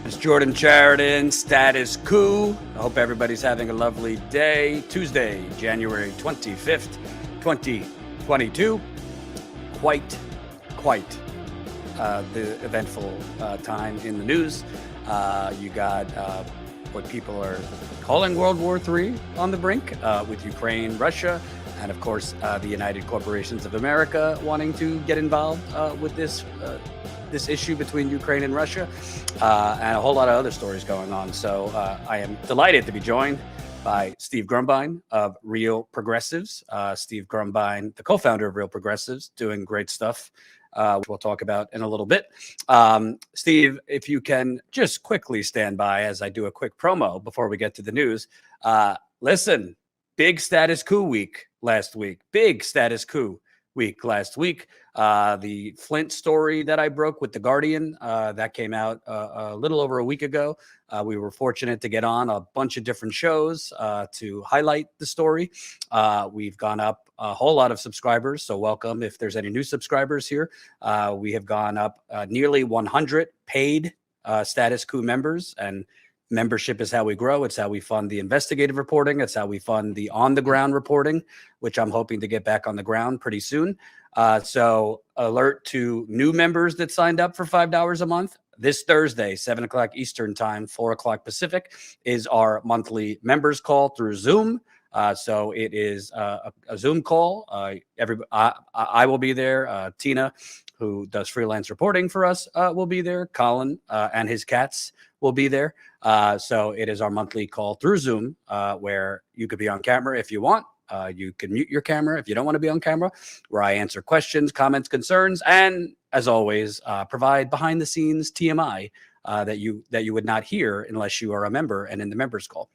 It's Jordan Sheridan, Status Coup. I hope everybody's having a lovely day. Tuesday, January 25th, 2022. Quite the eventful time in the news. You got what people are calling World War III on the brink with Ukraine, Russia, and of course the United Corporations of America wanting to get involved with this issue between Ukraine and Russia, and a whole lot of other stories going on. So I am delighted to be joined by Steve Grumbine of Real Progressives. Steve Grumbine, the co-founder of Real Progressives, doing great stuff, which we'll talk about in a little bit. Steve, if you can just quickly stand by as I do a quick promo before we get to the news. Listen, big Status Coup week last week. Big Status Coup week last week. The Flint story that I broke with The Guardian, that came out a little over a week ago. We were fortunate to get on a bunch of different shows to highlight the story. We've gone up a whole lot of subscribers, so welcome if there's any new subscribers here. We have gone up nearly 100 paid Status Coup members, and membership is how we grow. It's how we fund the investigative reporting. It's how we fund the on-the-ground reporting, which I'm hoping to get back on the ground pretty soon. So alert to new members that signed up for $5 a month. This Thursday, 7 o'clock Eastern time, 4 o'clock Pacific, is our monthly members call through Zoom. So it is a Zoom call. I will be there. Tina, who does freelance reporting for us, will be there. Colin and his cats will be there. So it is our monthly call through Zoom, where you could be on camera if you want. You can mute your camera if you don't want to be on camera, where I answer questions, comments, concerns, and as always, provide behind the scenes TMI that you would not hear unless you are a member and in the members call.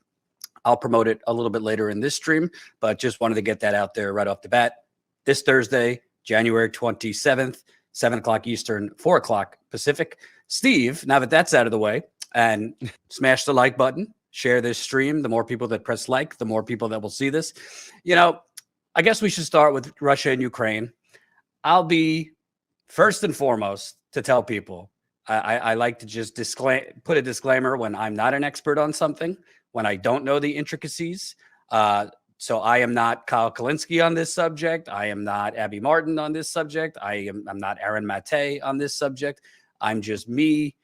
I'll promote it a little bit later in this stream, but just wanted to get that out there right off the bat. This Thursday, January 27th, 7 o'clock Eastern, 4 o'clock Pacific. Steve, now that that's out of the way, and smash the like button, share this stream. The more people that press like, the more people that will see this. You know, I guess we should start with Russia and Ukraine. I'll be first and foremost to tell people, I like to just put a disclaimer when I'm not an expert on something, when I don't know the intricacies. So I am not Kyle Kalinske on this subject. I am not Abby Martin on this subject. I'm not Aaron Mate on this subject. I'm just me.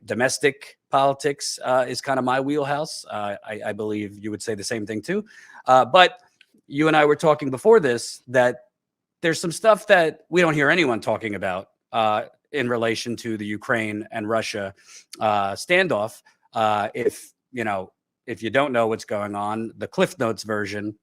Domestic politics is kind of my wheelhouse. I believe you would say the same thing too. But you and I were talking before this that there's some stuff that we don't hear anyone talking about in relation to the Ukraine and Russia standoff. If you don't know what's going on, the Cliff Notes version,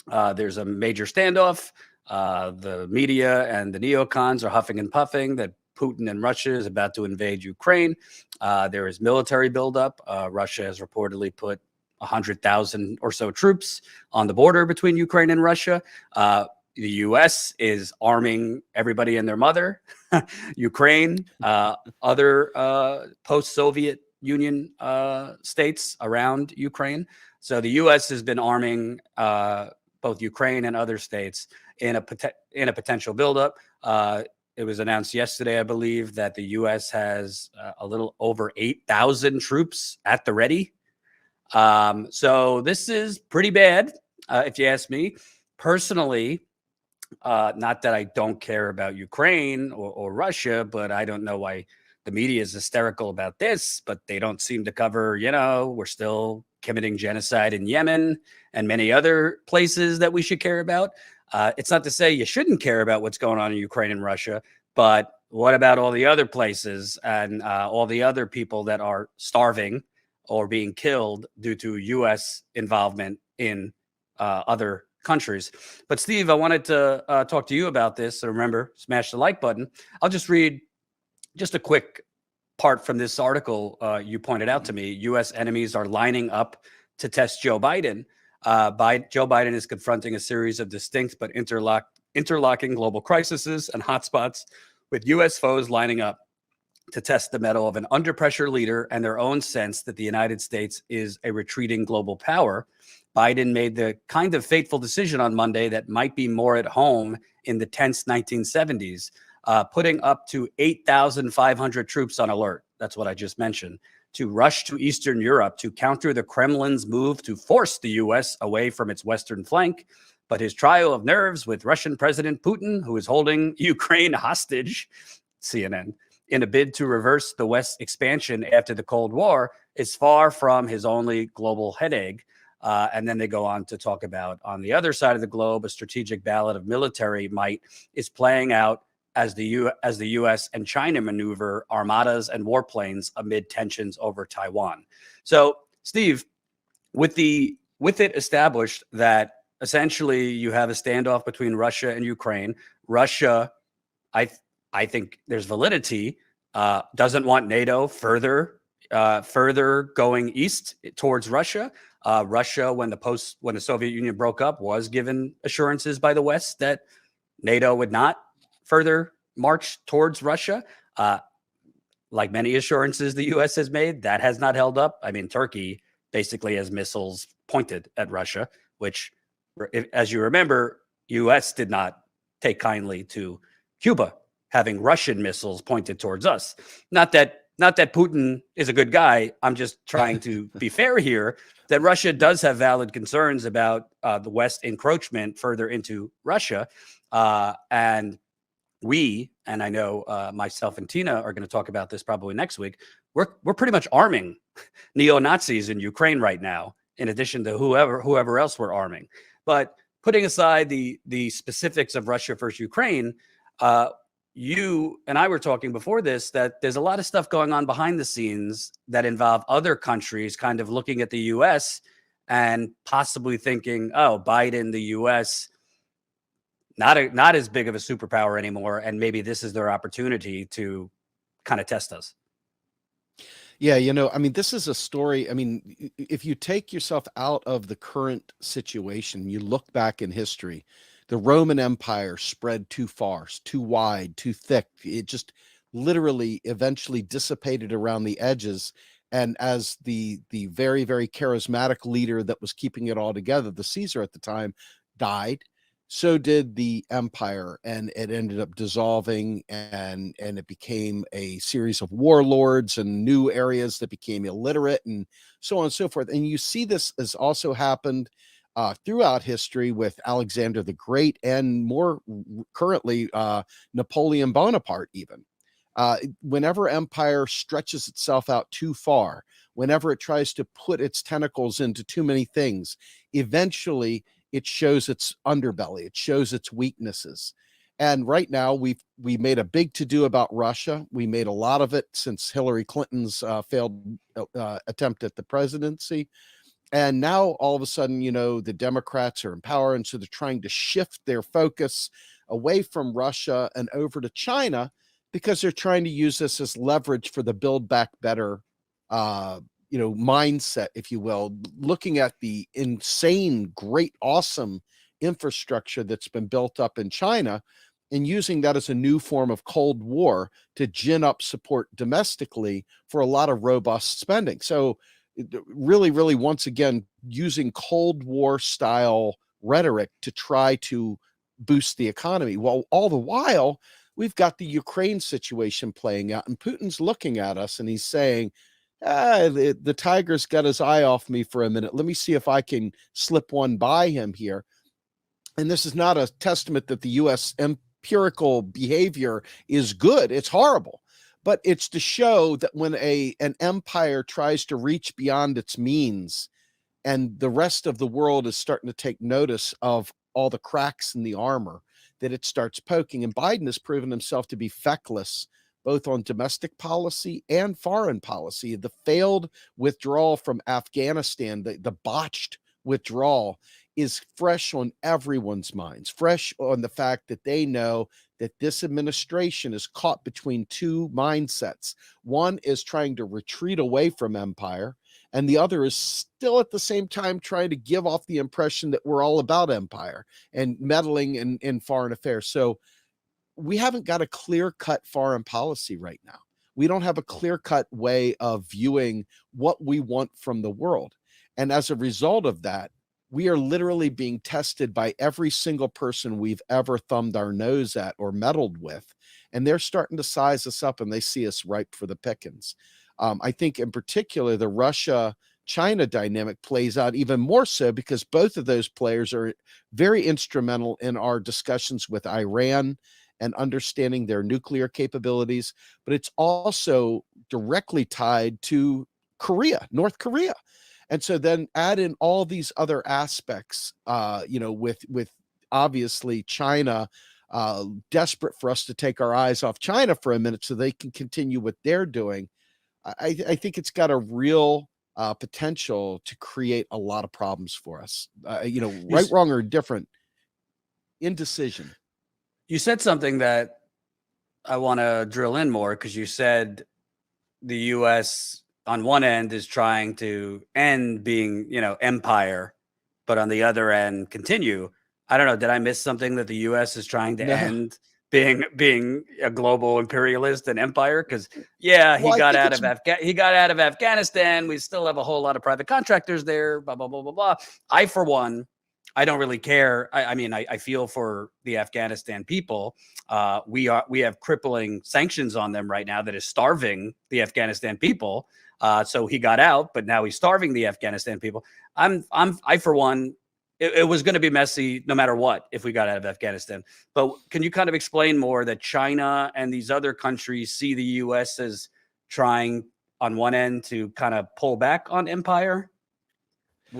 there's a major standoff. The media and the neocons are huffing and puffing that Putin and Russia is about to invade Ukraine. There is military buildup. Russia has reportedly put 100,000 or so troops on the border between Ukraine and Russia. The U.S. is arming everybody and their mother. Ukraine, other post-Soviet Union states around Ukraine. So the U.S. has been arming both Ukraine and other states in a potential buildup. It was announced yesterday, I believe, that the U.S. has a little over 8,000 troops at the ready. So this is pretty bad, if you ask me. Personally, not that I don't care about Ukraine or Russia, but I don't know why the media is hysterical about this, but they don't seem to cover, we're still committing genocide in Yemen and many other places that we should care about. It's not to say you shouldn't care about what's going on in Ukraine and Russia, but what about all the other places and all the other people that are starving or being killed due to U.S. involvement in other countries? But Steve, I wanted to talk to you about this. So remember, smash the like button. I'll just read just a quick part from this article you pointed out to me. U.S. enemies are lining up to test Joe Biden. Joe Biden is confronting a series of distinct but interlocking global crises and hotspots, with U.S. foes lining up to test the mettle of an under-pressure leader and their own sense that the United States is a retreating global power. Biden made the kind of fateful decision on Monday that might be more at home in the tense 1970s, putting up to 8,500 troops on alert. That's what I just mentioned. to rush to Eastern Europe to counter the Kremlin's move to force the US away from its western flank. But his trial of nerves with Russian President Putin, who is holding Ukraine hostage, CNN, in a bid to reverse the West's expansion after the Cold War, is far from his only global headache. And then they go on to talk about, on the other side of the globe, a strategic ballad of military might is playing out as the U.S. and China maneuver armadas and warplanes amid tensions over Taiwan. So, Steve, with it established that essentially you have a standoff between Russia and Ukraine, Russia, I think there's validity, doesn't want NATO further going east towards Russia. Russia, when the Soviet Union broke up, was given assurances by the West that NATO would not further march towards Russia. Like many assurances the U.S. has made, that has not held up. I mean, Turkey basically has missiles pointed at Russia, which, as you remember, U.S. did not take kindly to Cuba having Russian missiles pointed towards us. Not that Putin is a good guy. I'm just trying to be fair here, that Russia does have valid concerns about the West encroachment further into Russia. And I know myself and Tina are going to talk about this probably next week, we're pretty much arming neo-Nazis in Ukraine right now, in addition to whoever else we're arming. But putting aside the specifics of Russia versus Ukraine, you and I were talking before this, that there's a lot of stuff going on behind the scenes that involve other countries kind of looking at the U.S. and possibly thinking, oh, Biden, the U.S., not as big of a superpower anymore, and maybe this is their opportunity to kind of test us. Yeah, I mean, this is a story. I mean, if you take yourself out of the current situation, you look back in history, the Roman Empire spread too far, too wide, too thick. It just literally eventually dissipated around the edges. And as the very, very charismatic leader that was keeping it all together, the Caesar at the time, died, so did the empire, and it ended up dissolving, and it became a series of warlords and new areas that became illiterate, and so on and so forth. And you see this has also happened throughout history with Alexander the Great, and more currently Napoleon Bonaparte even. Whenever empire stretches itself out too far, whenever it tries to put its tentacles into too many things, eventually it shows its underbelly, it shows its weaknesses. And right now we made a big to-do about Russia. We made a lot of it since Hillary Clinton's failed attempt at the presidency. And now all of a sudden, the Democrats are in power, and so they're trying to shift their focus away from Russia and over to China, because they're trying to use this as leverage for the Build Back Better mindset, if you will, looking at the insane, great, awesome infrastructure that's been built up in China and using that as a new form of Cold War to gin up support domestically for a lot of robust spending. So really, really, once again, using Cold War style rhetoric to try to boost the economy. Well, all the while, we've got the Ukraine situation playing out, and Putin's looking at us and he's saying, the tiger's got his eye off me for a minute. Let me see if I can slip one by him here. And this is not a testament that the U.S. empirical behavior is good. It's horrible. But it's to show that when an empire tries to reach beyond its means, and the rest of the world is starting to take notice of all the cracks in the armor, that it starts poking. And Biden has proven himself to be feckless, both on domestic policy and foreign policy. The failed withdrawal from Afghanistan, the botched withdrawal, is fresh on everyone's minds, fresh on the fact that they know that this administration is caught between two mindsets. One is trying to retreat away from empire, and the other is still at the same time trying to give off the impression that we're all about empire and meddling in foreign affairs. So we haven't got a clear-cut foreign policy right now. We don't have a clear-cut way of viewing what we want from the world. And as a result of that, we are literally being tested by every single person we've ever thumbed our nose at or meddled with. And they're starting to size us up, and they see us ripe for the pickings. I think in particular, the Russia-China dynamic plays out even more so because both of those players are very instrumental in our discussions with Iran and understanding their nuclear capabilities, but it's also directly tied to Korea, North Korea. And so then add in all these other aspects, with obviously China desperate for us to take our eyes off China for a minute so they can continue what they're doing. I think it's got a real potential to create a lot of problems for us. Right, wrong, or different, indecision. You said something that I want to drill in more, because you said the U.S. on one end is trying to end being, empire, but on the other end continue. I don't know. Did I miss something that the U.S. is trying to No. end being a global imperialist and empire? Because he got out of Afghanistan. We still have a whole lot of private contractors there. Blah blah blah blah blah. I, for one, I don't really care. I mean, I feel for the Afghanistan people. We have crippling sanctions on them right now that is starving the Afghanistan people. So he got out, but now he's starving the Afghanistan people. I for one, it was going to be messy no matter what if we got out of Afghanistan. But can you kind of explain more that China and these other countries see the U.S. as trying on one end to kind of pull back on empire?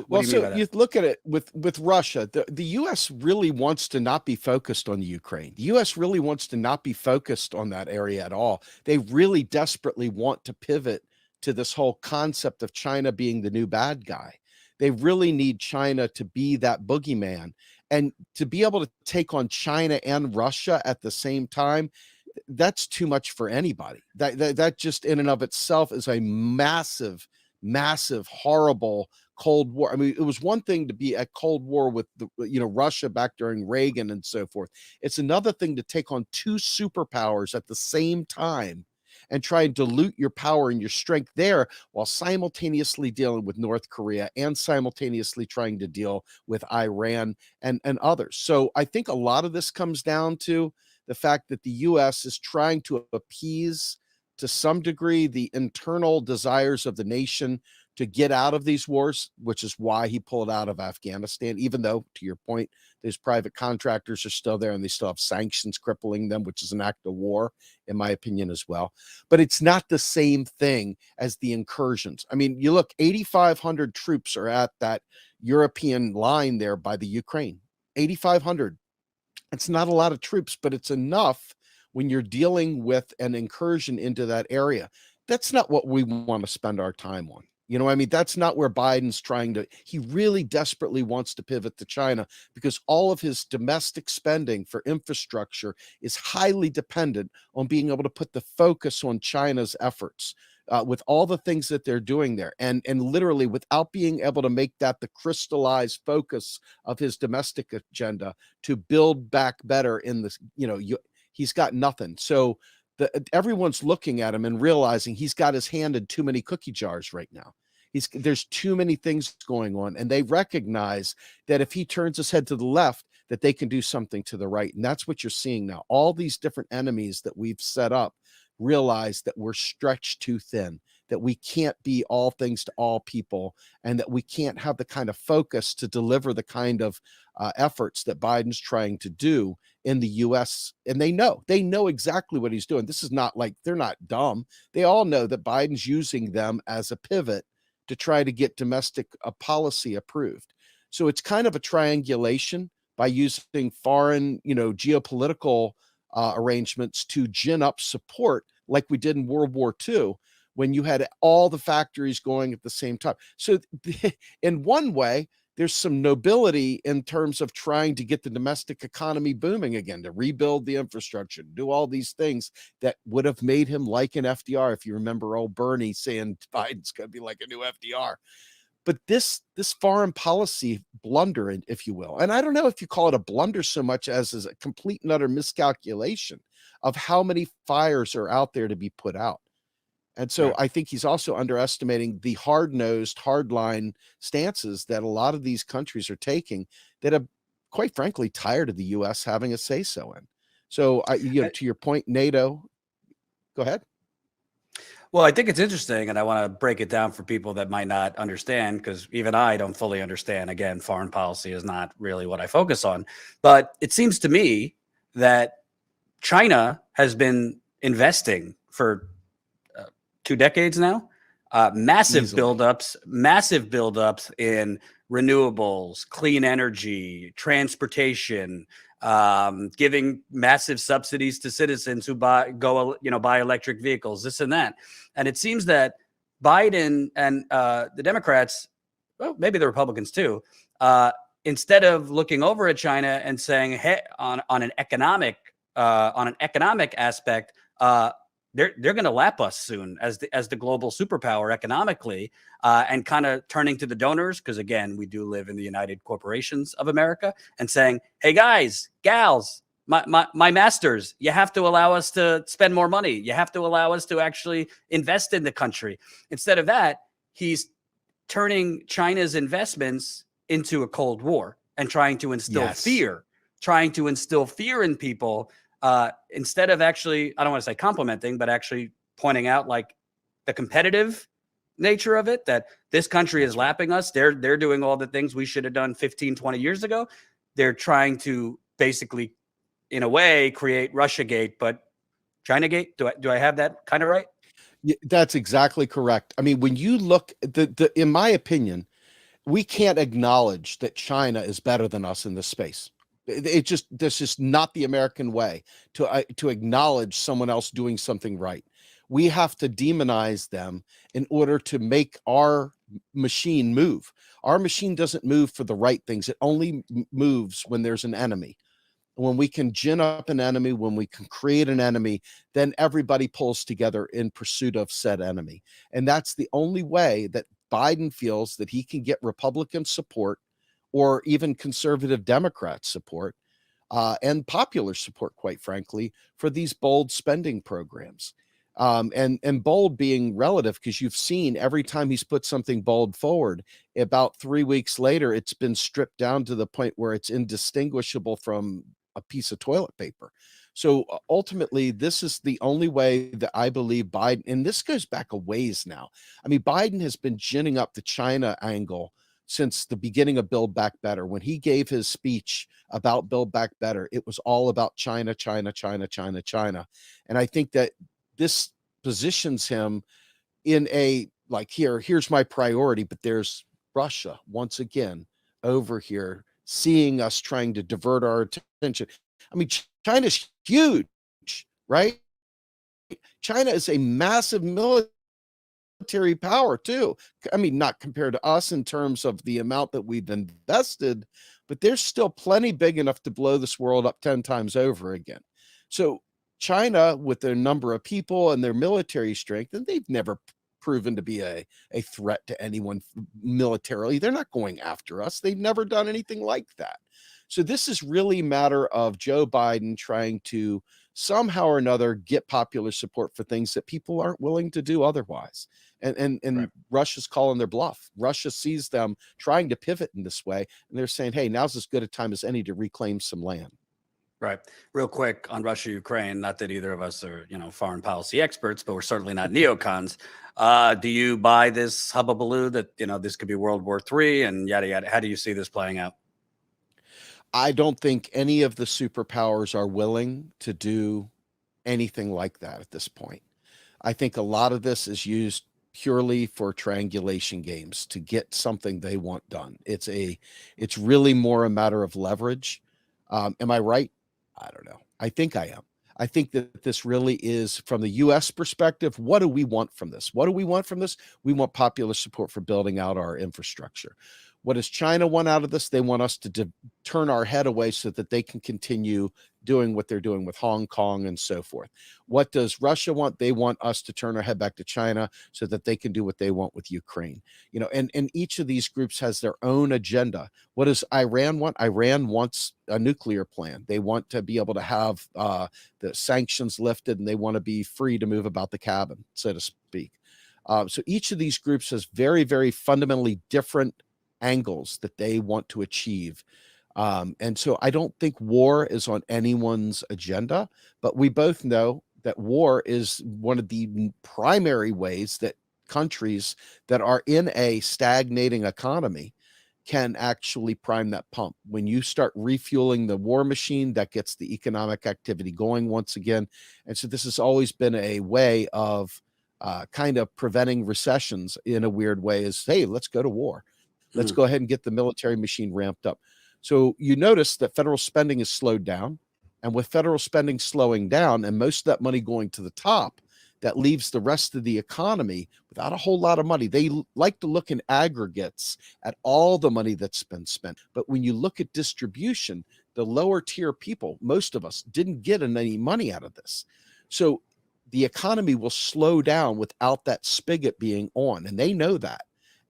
Well, so you look at it with Russia, the U.S. really wants to not be focused on the Ukraine. The U.S. really wants to not be focused on that area at all. They really desperately want to pivot to this whole concept of China being the new bad guy. They really need China to be that boogeyman, and to be able to take on China and Russia at the same time. That's too much for anybody. That just in and of itself is a massive, horrible Cold War. I mean, it was one thing to be at Cold War with Russia back during Reagan and so forth. It's another thing to take on two superpowers at the same time and try and dilute your power and your strength there while simultaneously dealing with North Korea and simultaneously trying to deal with Iran and others. So I think a lot of this comes down to the fact that the U.S. is trying to appease to some degree the internal desires of the nation to get out of these wars, which is why he pulled out of Afghanistan, even though, to your point, those private contractors are still there and they still have sanctions crippling them, which is an act of war, in my opinion, as well. But it's not the same thing as the incursions. I mean, you look, 8,500 troops are at that European line there by the Ukraine. 8,500. It's not a lot of troops, but it's enough when you're dealing with an incursion into that area. That's not what we want to spend our time on. I mean, that's not where Biden's trying to. He really desperately wants to pivot to China because all of his domestic spending for infrastructure is highly dependent on being able to put the focus on China's efforts with all the things that they're doing there. And literally, without being able to make that the crystallized focus of his domestic agenda to build back better in this, he's got nothing. So everyone's looking at him and realizing he's got his hand in too many cookie jars right now. There's too many things going on, and they recognize that if he turns his head to the left, that they can do something to the right. And that's what you're seeing now. All these different enemies that we've set up realize that we're stretched too thin, that we can't be all things to all people, and that we can't have the kind of focus to deliver the kind of efforts that Biden's trying to do in the U.S. And they know exactly what he's doing. This is not like they're not dumb. They all know that Biden's using them as a pivot to try to get domestic policy approved. So it's kind of a triangulation by using foreign, geopolitical arrangements to gin up support like we did in World War II when you had all the factories going at the same time. So in one way, there's some nobility in terms of trying to get the domestic economy booming again, to rebuild the infrastructure, to do all these things that would have made him like an FDR. If you remember old Bernie saying Biden's going to be like a new FDR. But this foreign policy blunder, if you will, and I don't know if you call it a blunder so much as a complete and utter miscalculation of how many fires are out there to be put out. And so I think he's also underestimating the hard-nosed, hard-line stances that a lot of these countries are taking that are, quite frankly, tired of the U.S. having a say-so in. So, to your point, NATO, go ahead. Well, I think it's interesting, and I want to break it down for people that might not understand, because even I don't fully understand. Again, foreign policy is not really what I focus on. But it seems to me that China has been investing for 2 decades now. Easily. Massive buildups in renewables, clean energy, transportation, giving massive subsidies to citizens who buy electric vehicles, this and that. And it seems that Biden and the Democrats, well, maybe the Republicans too, instead of looking over at China and saying, hey, on an economic aspect, they're going to lap us soon as the global superpower economically, and kind of turning to the donors, because again, we do live in the United Corporations of America, and saying, hey guys, gals, my masters, you have to allow us to spend more money. You have to allow us to actually invest in the country. Instead of that, he's turning China's investments into a Cold War and trying to instill fear in people, instead of actually, I don't want to say complimenting, but actually pointing out like the competitive nature of it, that this country is lapping us. They're doing all the things we should have done 15, 20 years ago. They're trying to basically, in a way, create Russiagate, but Chinagate. Do I have that kind of right? Yeah, that's exactly correct. I mean, when you look in my opinion, we can't acknowledge that China is better than us in this space. That's just not the American way to acknowledge someone else doing something right. We have to demonize them in order to make our machine move. Our machine doesn't move for the right things. It only moves when there's an enemy. When we can gin up an enemy, when we can create an enemy, then everybody pulls together in pursuit of said enemy. And that's the only way that Biden feels that he can get Republican support or even conservative Democrat support, and popular support, quite frankly, for these bold spending programs. And bold being relative, because you've seen every time he's put something bold forward, about 3 weeks later, it's been stripped down to the point where it's indistinguishable from a piece of toilet paper. So ultimately, this is the only way that I believe Biden, and this goes back a ways now. I mean, Biden has been ginning up the China angle since the beginning of Build Back Better. When he gave his speech about Build Back Better, it was all about China, China, China, China, China. And I think that this positions him in a, like, here's my priority, but there's Russia once again over here seeing us trying to divert our attention. I mean, China's huge, right? China is a massive military power too. I mean, not compared to us in terms of the amount that we've invested, but they're still plenty big enough to blow this world up 10 times over again. So China, with their number of people and their military strength, and they've never proven to be a threat to anyone militarily. They're not going after us. They've never done anything like that. So this is really a matter of Joe Biden trying to somehow or another get popular support for things that people aren't willing to do otherwise. And Right. Russia's calling their bluff. Russia sees them trying to pivot in this way, and they're saying, hey, now's as good a time as any to reclaim some land. Right. Real quick on Russia, Ukraine, not that either of us are, foreign policy experts, but we're certainly not neocons. Do you buy this hubbubaloo that, this could be World War III and yada, yada? How do you see this playing out? I don't think any of the superpowers are willing to do anything like that at this point. I think a lot of this is used purely for triangulation games to get something they want done. It's really more a matter of leverage. Am I right? I don't know. I think I am. I think that this really is, from the US perspective, what do we want from this? What do we want from this? We want popular support for building out our infrastructure. What does China want out of this? They want us to turn our head away so that they can continue doing what they're doing with Hong Kong and so forth. What does Russia want? They want us to turn our head back to China so that they can do what they want with Ukraine. And each of these groups has their own agenda. What does Iran want? Iran wants a nuclear plan. They want to be able to have the sanctions lifted, and they want to be free to move about the cabin, so to speak. So each of these groups has very, very fundamentally different angles that they want to achieve. And so I don't think war is on anyone's agenda, but we both know that war is one of the primary ways that countries that are in a stagnating economy can actually prime that pump. When you start refueling the war machine, that gets the economic activity going once again. And so this has always been a way of kind of preventing recessions in a weird way is, hey, let's go to war. Let's go ahead and get the military machine ramped up. So you notice that federal spending is slowed down. And with federal spending slowing down and most of that money going to the top, that leaves the rest of the economy without a whole lot of money. They like to look in aggregates at all the money that's been spent. But when you look at distribution, the lower tier people, most of us, didn't get any money out of this. So the economy will slow down without that spigot being on, and they know that.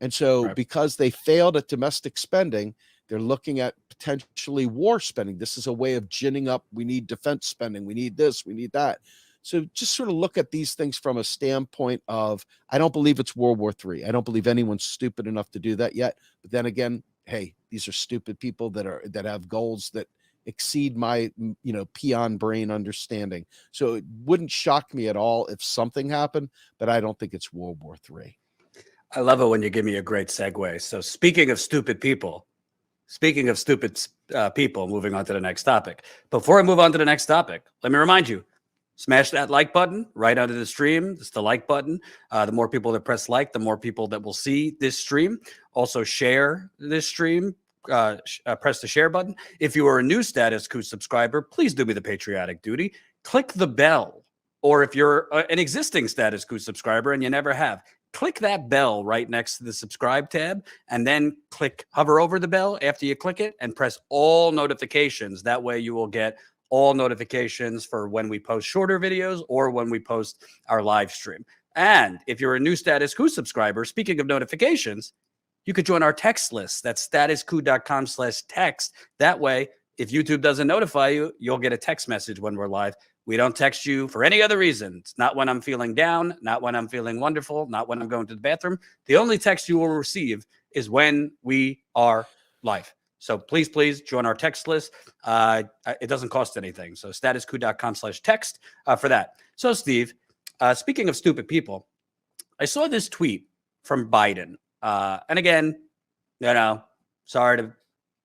And so because they failed at domestic spending, they're looking at potentially war spending. This is a way of ginning up. We need defense spending. We need this. We need that. So just sort of look at these things from a standpoint of, I don't believe it's World War III. I don't believe anyone's stupid enough to do that yet. But then again, hey, these are stupid people that have goals that exceed my, peon brain understanding. So it wouldn't shock me at all if something happened, but I don't think it's World War III. I love it when you give me a great segue. So speaking of stupid people, moving on to the next topic. Before I move on to the next topic, let me remind you, smash that like button right under the stream. It's the like button. The more people that press like, the more people that will see this stream. Also share this stream. Press the share button. If you are a new Status Coup subscriber, please do me the patriotic duty. Click the bell. Or if you're an existing Status Coup subscriber and you never have, click that bell right next to the subscribe tab, and then hover over the bell after you click it and press all notifications. That way you will get all notifications for when we post shorter videos or when we post our live stream. And if you're a new Status Coup subscriber, speaking of notifications, you could join our text list. That's statuscoup.com/text. That way, if YouTube doesn't notify you, you'll get a text message when we're live. We don't text you for any other reason. It's not when I'm feeling down, not when I'm feeling wonderful, not when I'm going to the bathroom. The only text you will receive is when we are live. So please join our text list. It doesn't cost anything. So statuscoup.com/text for that. So Steve, speaking of stupid people, I saw this tweet from Biden. And again, sorry to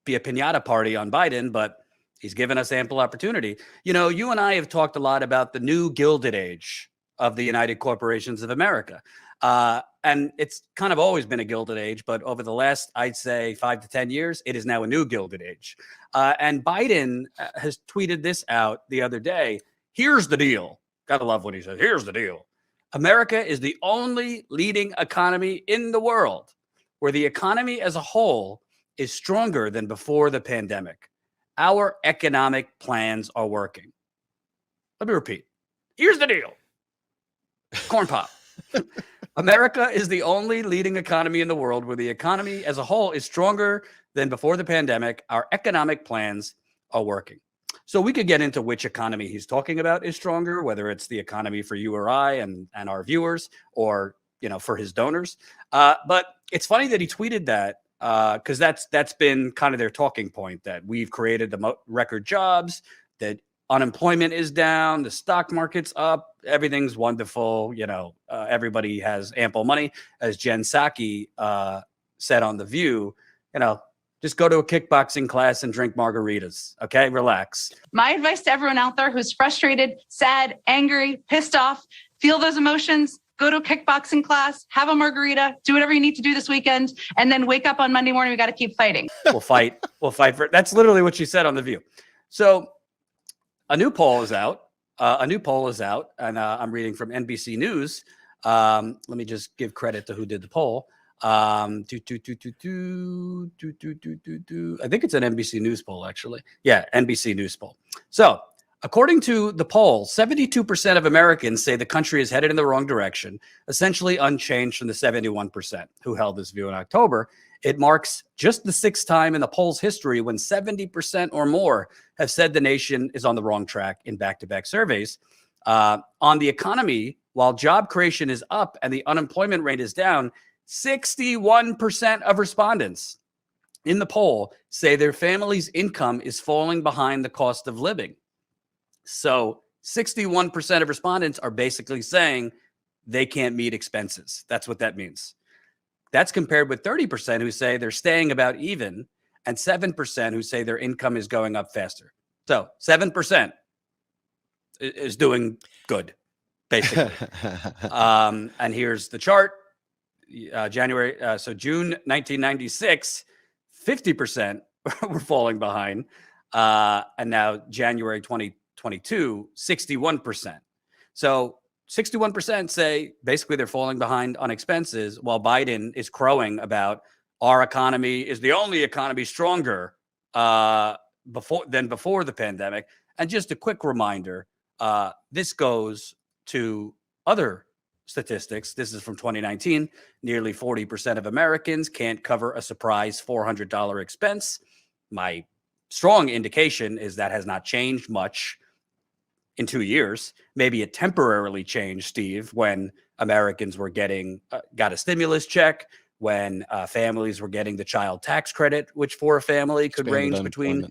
be a piñata party on Biden, but he's given us ample opportunity. You and I have talked a lot about the new Gilded Age of the United Corporations of America. And it's kind of always been a Gilded Age, but over the last, I'd say 5 to 10 years, it is now a new Gilded Age. And Biden has tweeted this out the other day. Here's the deal. Gotta love what he says. Here's the deal. America is the only leading economy in the world where the economy as a whole is stronger than before the pandemic. Our economic plans are working. Let me repeat. Here's the deal. Corn pop. America is the only leading economy in the world where the economy as a whole is stronger than before the pandemic. Our economic plans are working. So we could get into which economy he's talking about is stronger, whether it's the economy for you or I and our viewers, or for his donors. But it's funny that he tweeted that because that's been kind of their talking point, that we've created the record jobs, that unemployment is down, the stock market's up, everything's wonderful. Everybody has ample money, as Jen Psaki said on The View. Just go to a kickboxing class and drink margaritas. Okay, relax. My advice to everyone out there who's frustrated, sad, angry, pissed off, feel those emotions, go to a kickboxing class, have a margarita, do whatever you need to do this weekend, and then wake up on Monday morning. We got to keep fighting. We'll fight. That's literally what she said on The View. So a new poll is out. And I'm reading from NBC News. Let me just give credit to who did the poll. I think it's an NBC News poll, actually. Yeah, NBC News poll. So, according to the poll, 72% of Americans say the country is headed in the wrong direction, essentially unchanged from the 71% who held this view in October. It marks just the 6th time in the poll's history when 70% or more have said the nation is on the wrong track in back-to-back surveys. On the economy, while job creation is up and the unemployment rate is down, 61% of respondents in the poll say their family's income is falling behind the cost of living. So 61% of respondents are basically saying they can't meet expenses. That's what that means. That's compared with 30% who say they're staying about even, and 7% who say their income is going up faster. So 7% is doing good, basically. And here's the chart. June 1996, 50% were falling behind. And now January 2022, 61%. So 61% say basically they're falling behind on expenses, while Biden is crowing about our economy is the only economy stronger before the pandemic. And just a quick reminder, this goes to other statistics. This is from 2019. Nearly 40% of Americans can't cover a surprise $400 expense. My strong indication is that has not changed much in 2 years. Maybe it temporarily changed, Steve, when Americans were got a stimulus check, when families were getting the child tax credit, which for a family could range between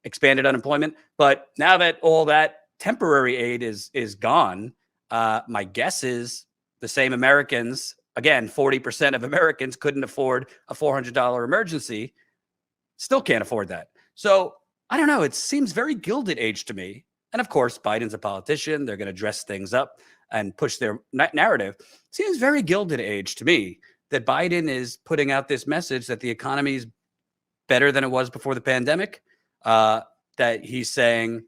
expanded unemployment. But now that all that temporary aid is gone, my guess is the same Americans, again, 40% of Americans couldn't afford a $400 emergency, still can't afford that. So I don't know. It seems very Gilded Age to me. And of course, Biden's a politician. They're going to dress things up and push their narrative. Seems very Gilded Age to me that Biden is putting out this message that the economy is better than it was before the pandemic, that he's saying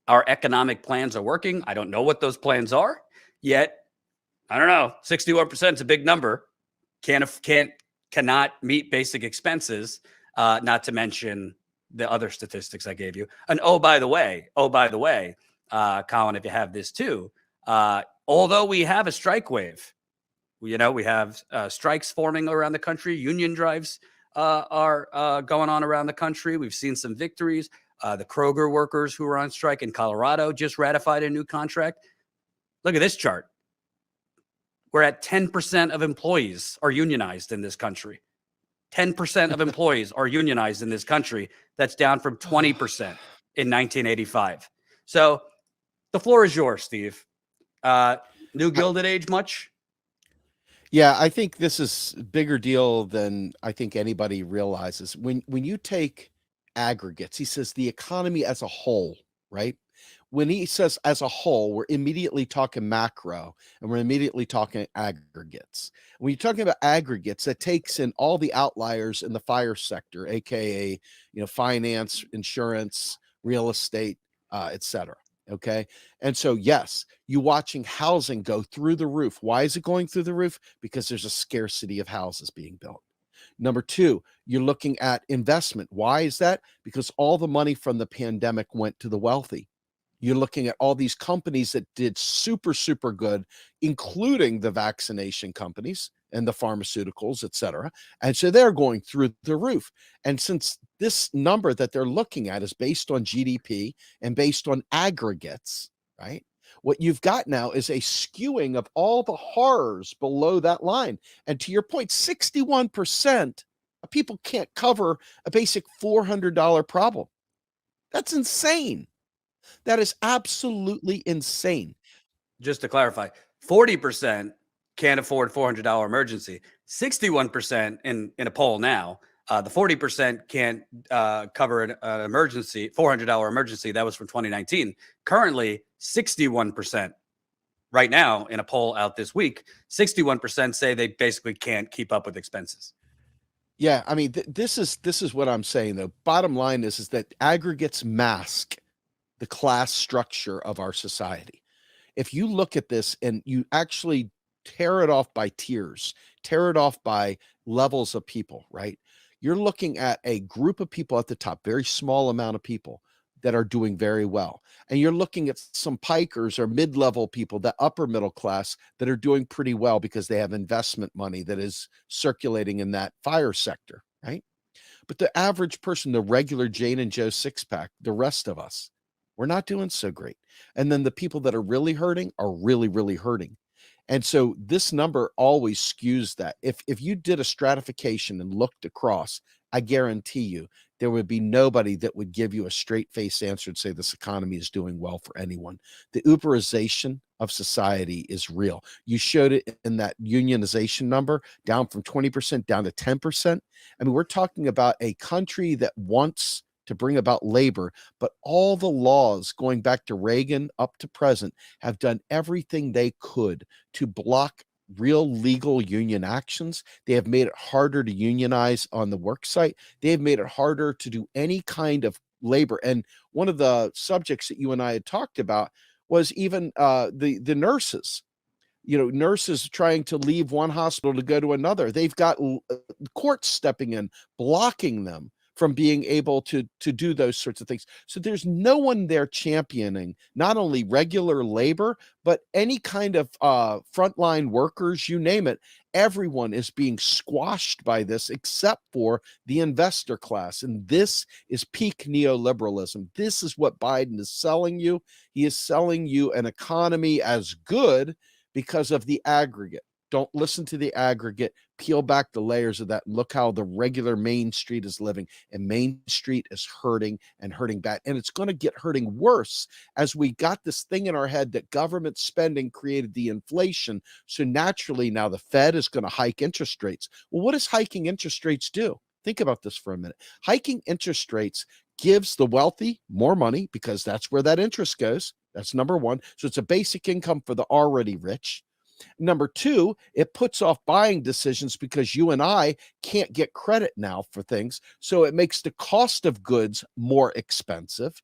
our economic plans are working. I don't know what those plans are yet. I don't know. 61% is a big number. Cannot meet basic expenses, not to mention the other statistics I gave you. And oh, by the way, Colin, if you have this too, although we have a strike wave, we have strikes forming around the country. Union drives are going on around the country. We've seen some victories. The Kroger workers who are on strike in Colorado just ratified a new contract. Look at this chart. We're at 10% of employees are unionized in this country. 10% of employees are unionized in this country. That's down from 20% in 1985. So the floor is yours, Steve. New Gilded Age much? Yeah, I think this is a bigger deal than I think anybody realizes. When you take aggregates, he says the economy as a whole, right? When he says as a whole, we're immediately talking macro and we're immediately talking aggregates. When you're talking about aggregates, that takes in all the outliers in the fire sector, aka finance, insurance, real estate, etc. Okay. And so, yes, you watching housing go through the roof. Why is it going through the roof? Because there's a scarcity of houses being built. Number two, you're looking at investment. Why is that? Because all the money from the pandemic went to the wealthy. You're looking at all these companies that did super, super good, including the vaccination companies and the pharmaceuticals, et cetera. And so they're going through the roof. And since this number that they're looking at is based on GDP and based on aggregates, right? What you've got now is a skewing of all the horrors below that line. And to your point, 61% of people can't cover a basic $400 problem. That's insane. That is absolutely insane. Just to clarify, 40% can't afford $400 emergency. 61% in a poll now, the 40% can't cover an emergency, $400 emergency. That was from 2019. Currently, 61% right now in a poll out this week, 61% say they basically can't keep up with expenses. Yeah, I mean, this is what I'm saying, though. Bottom line is that aggregates mask the class structure of our society. If you look at this and you actually tear it off by tiers, tear it off by levels of people, right? You're looking at a group of people at the top, very small amount of people that are doing very well. And you're looking at some pikers or mid-level people, the upper middle class, that are doing pretty well because they have investment money that is circulating in that fire sector, right? But the average person, the regular Jane and Joe six-pack, the rest of us, we're not doing so great. And then the people that are really hurting are really, really hurting. And so this number always skews that. If you did a stratification and looked across, I guarantee you there would be nobody that would give you a straight-faced answer and say this economy is doing well for anyone. The Uberization of society is real. You showed it in that unionization number, down from 20% down to 10%. I mean, we're talking about a country that wants to bring about labor, but all the laws going back to Reagan up to present have done everything they could to block real legal union actions. They have made it harder to unionize on the work site. They have made it harder to do any kind of labor. And one of the subjects that you and I had talked about was even the nurses. You know, nurses trying to leave one hospital to go to another. They've got courts stepping in, blocking them from being able to do those sorts of things. So there's no one there championing not only regular labor, but any kind of frontline workers, you name it. Everyone is being squashed by this except for the investor class. And this is peak neoliberalism. This is what Biden is selling you. He is selling you an economy as good because of the aggregate. Don't listen to the aggregate. Peel back the layers of that and look how the regular Main Street is living. And Main Street is hurting and hurting bad. And it's going to get hurting worse as we got this thing in our head that government spending created the inflation. So naturally now the Fed is going to hike interest rates. Well, what does hiking interest rates do? Think about this for a minute. Hiking interest rates gives the wealthy more money because that's where that interest goes. That's number one. So it's a basic income for the already rich. Number two, it puts off buying decisions because you and I can't get credit now for things. So it makes the cost of goods more expensive.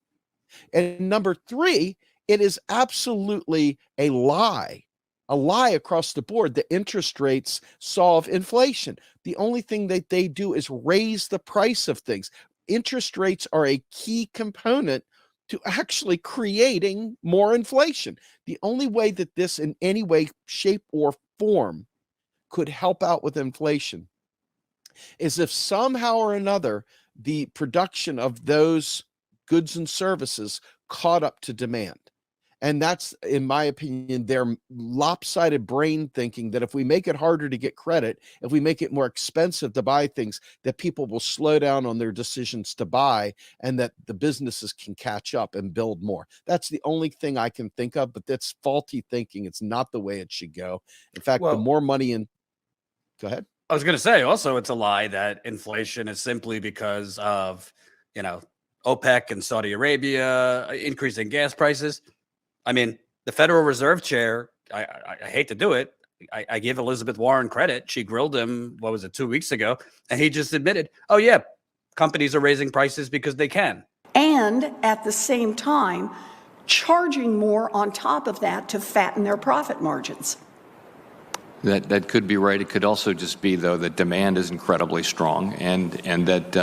And number three, it is absolutely a lie across the board that interest rates solve inflation. The only thing that they do is raise the price of things. Interest rates are a key component to actually creating more inflation. The only way that this in any way, shape, or form could help out with inflation is if somehow or another the production of those goods and services caught up to demand. And that's, in my opinion, their lopsided brain thinking that if we make it harder to get credit, if we make it more expensive to buy things, that people will slow down on their decisions to buy and that the businesses can catch up and build more. That's the only thing I can think of, but that's faulty thinking. It's not the way it should go. In fact, the more money in... Go ahead. I was going to say also it's a lie that inflation is simply because of, OPEC and Saudi Arabia increasing gas prices. I mean, the Federal Reserve Chair, I hate to do it. I give Elizabeth Warren credit. She grilled him, 2 weeks ago? And he just admitted, oh, yeah, companies are raising prices because they can. And at the same time, charging more on top of that to fatten their profit margins. That could be right. It could also just be, though, that demand is incredibly strong and that,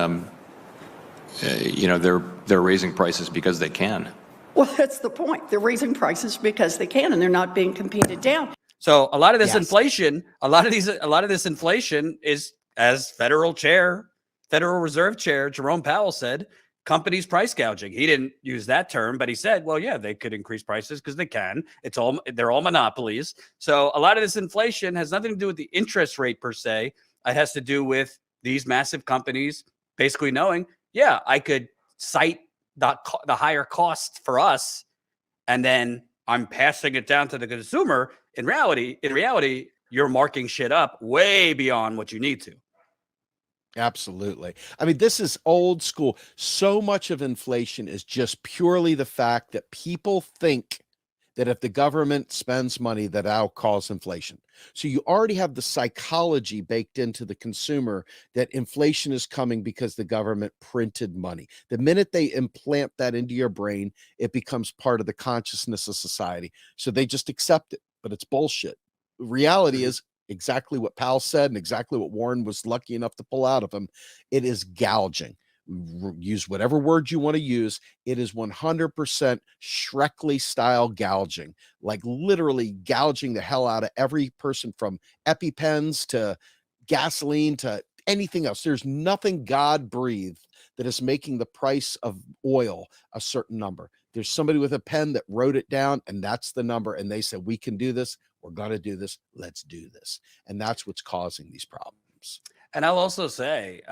they're raising prices because they can. Well, that's the point. They're raising prices because they can, and they're not being competed down. So a lot of this inflation, a lot of this inflation is, as Federal Reserve Chair Jerome Powell said, companies price gouging. He didn't use that term, but he said, well, yeah, they could increase prices because they can. They're all monopolies. So a lot of this inflation has nothing to do with the interest rate per se. It has to do with these massive companies basically knowing, yeah, I could cite the higher cost for us, and then I'm passing it down to the consumer. In reality, you're marking shit up way beyond what you need to. Absolutely. I mean, this is old school. So much of inflation is just purely the fact that people think that if the government spends money, that'll cause inflation. So you already have the psychology baked into the consumer that inflation is coming because the government printed money. The minute they implant that into your brain, it becomes part of the consciousness of society. So they just accept it, but it's bullshit. Reality is exactly what Powell said and exactly what Warren was lucky enough to pull out of him. It is gouging. Use whatever word you want to use. It is 100% Shrekley style gouging, like literally gouging the hell out of every person, from EpiPens to gasoline to anything else. There's nothing God breathed that is making the price of oil a certain number. There's somebody with a pen that wrote it down, and that's the number. And they said, we can do this. We're going to do this. Let's do this. And that's what's causing these problems. And I'll also say,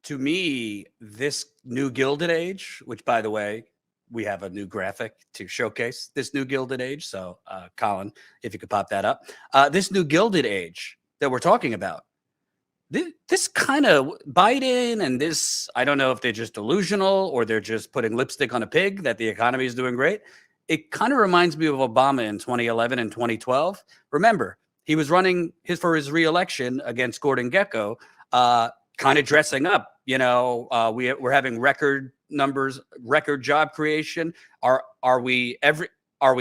To me, this new Gilded Age, which, by the way, we have a new graphic to showcase this new Gilded Age. So, Colin, if you could pop that up. This new Gilded Age that we're talking about, this kind of Biden and this, I don't know if they're just delusional or they're just putting lipstick on a pig that the economy is doing great. It kind of reminds me of Obama in 2011 and 2012. Remember, he was running for his reelection against Gordon Gekko, kind of dressing up. You know, we're having record numbers, record job creation. Are we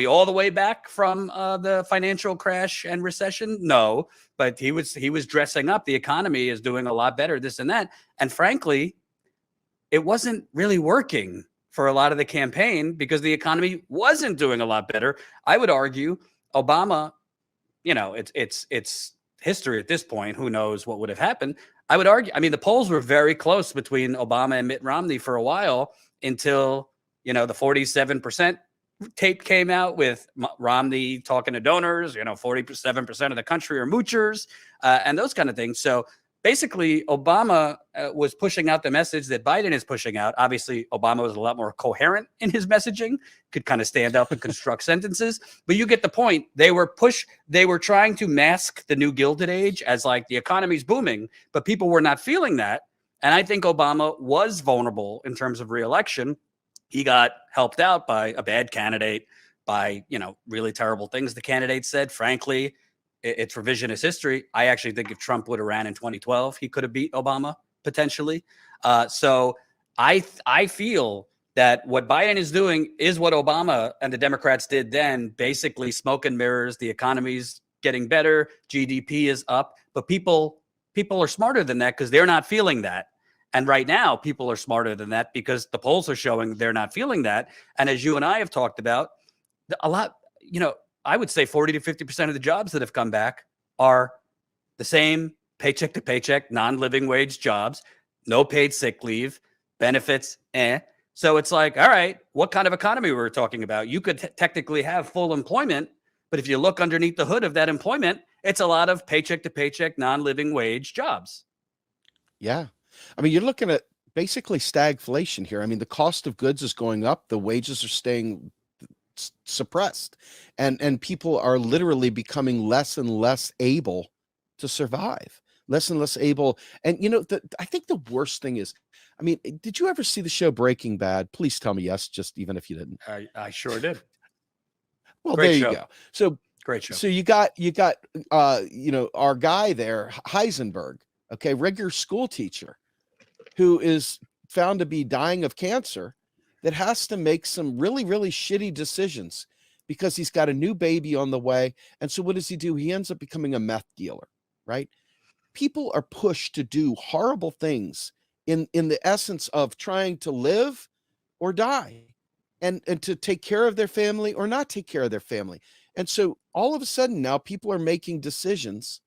all the way back from the financial crash and recession? No, but he was dressing up. The economy is doing a lot better, this and that. And frankly, it wasn't really working for a lot of the campaign because the economy wasn't doing a lot better. I would argue Obama, you know, it's history at this point. Who knows what would have happened? I would argue, I mean, the polls were very close between Obama and Mitt Romney for a while until, you know, the 47% tape came out with Romney talking to donors, you know, 47% of the country are moochers, and those kind of things. So basically, Obama was pushing out the message that Biden is pushing out. Obviously, Obama was a lot more coherent in his messaging, could kind of stand up and construct sentences. But you get the point. They were trying to mask the new Gilded Age as like the economy's booming, but people were not feeling that. And I think Obama was vulnerable in terms of reelection. He got helped out by a bad candidate, by, you know, really terrible things the candidate said. Frankly, it's revisionist history. I actually think if Trump would have ran in 2012, he could have beat Obama potentially. So I feel that what Biden is doing is what Obama and the Democrats did then, basically smoke and mirrors. The economy's getting better. GDP is up, but people are smarter than that because they're not feeling that. And right now, people are smarter than that because the polls are showing they're not feeling that. And as you and I have talked about, a lot, you know, I would say 40 to 50% of the jobs that have come back are the same paycheck to paycheck, non-living wage jobs, no paid sick leave, benefits, So it's like, all right, what kind of economy we're talking about? You could technically have full employment, but if you look underneath the hood of that employment, it's a lot of paycheck to paycheck, non-living wage jobs. Yeah. I mean, you're looking at basically stagflation here. I mean, the cost of goods is going up, the wages are staying suppressed, and people are literally becoming less and less able to survive, less and less able. And, you know, I think the worst thing is, I mean, did you ever see the show Breaking Bad? Please tell me yes, just even if you didn't. I sure did. Well, Great there show. you go. So great show. So you got you know, our guy there, Heisenberg, okay, regular school teacher, who is found to be dying of cancer, that has to make some really, really shitty decisions because he's got a new baby on the way. And so what does he do? He ends up becoming a meth dealer, right? People are pushed to do horrible things in the essence of trying to live or die, and to take care of their family or not take care of their family. And so all of a sudden now people are making decisions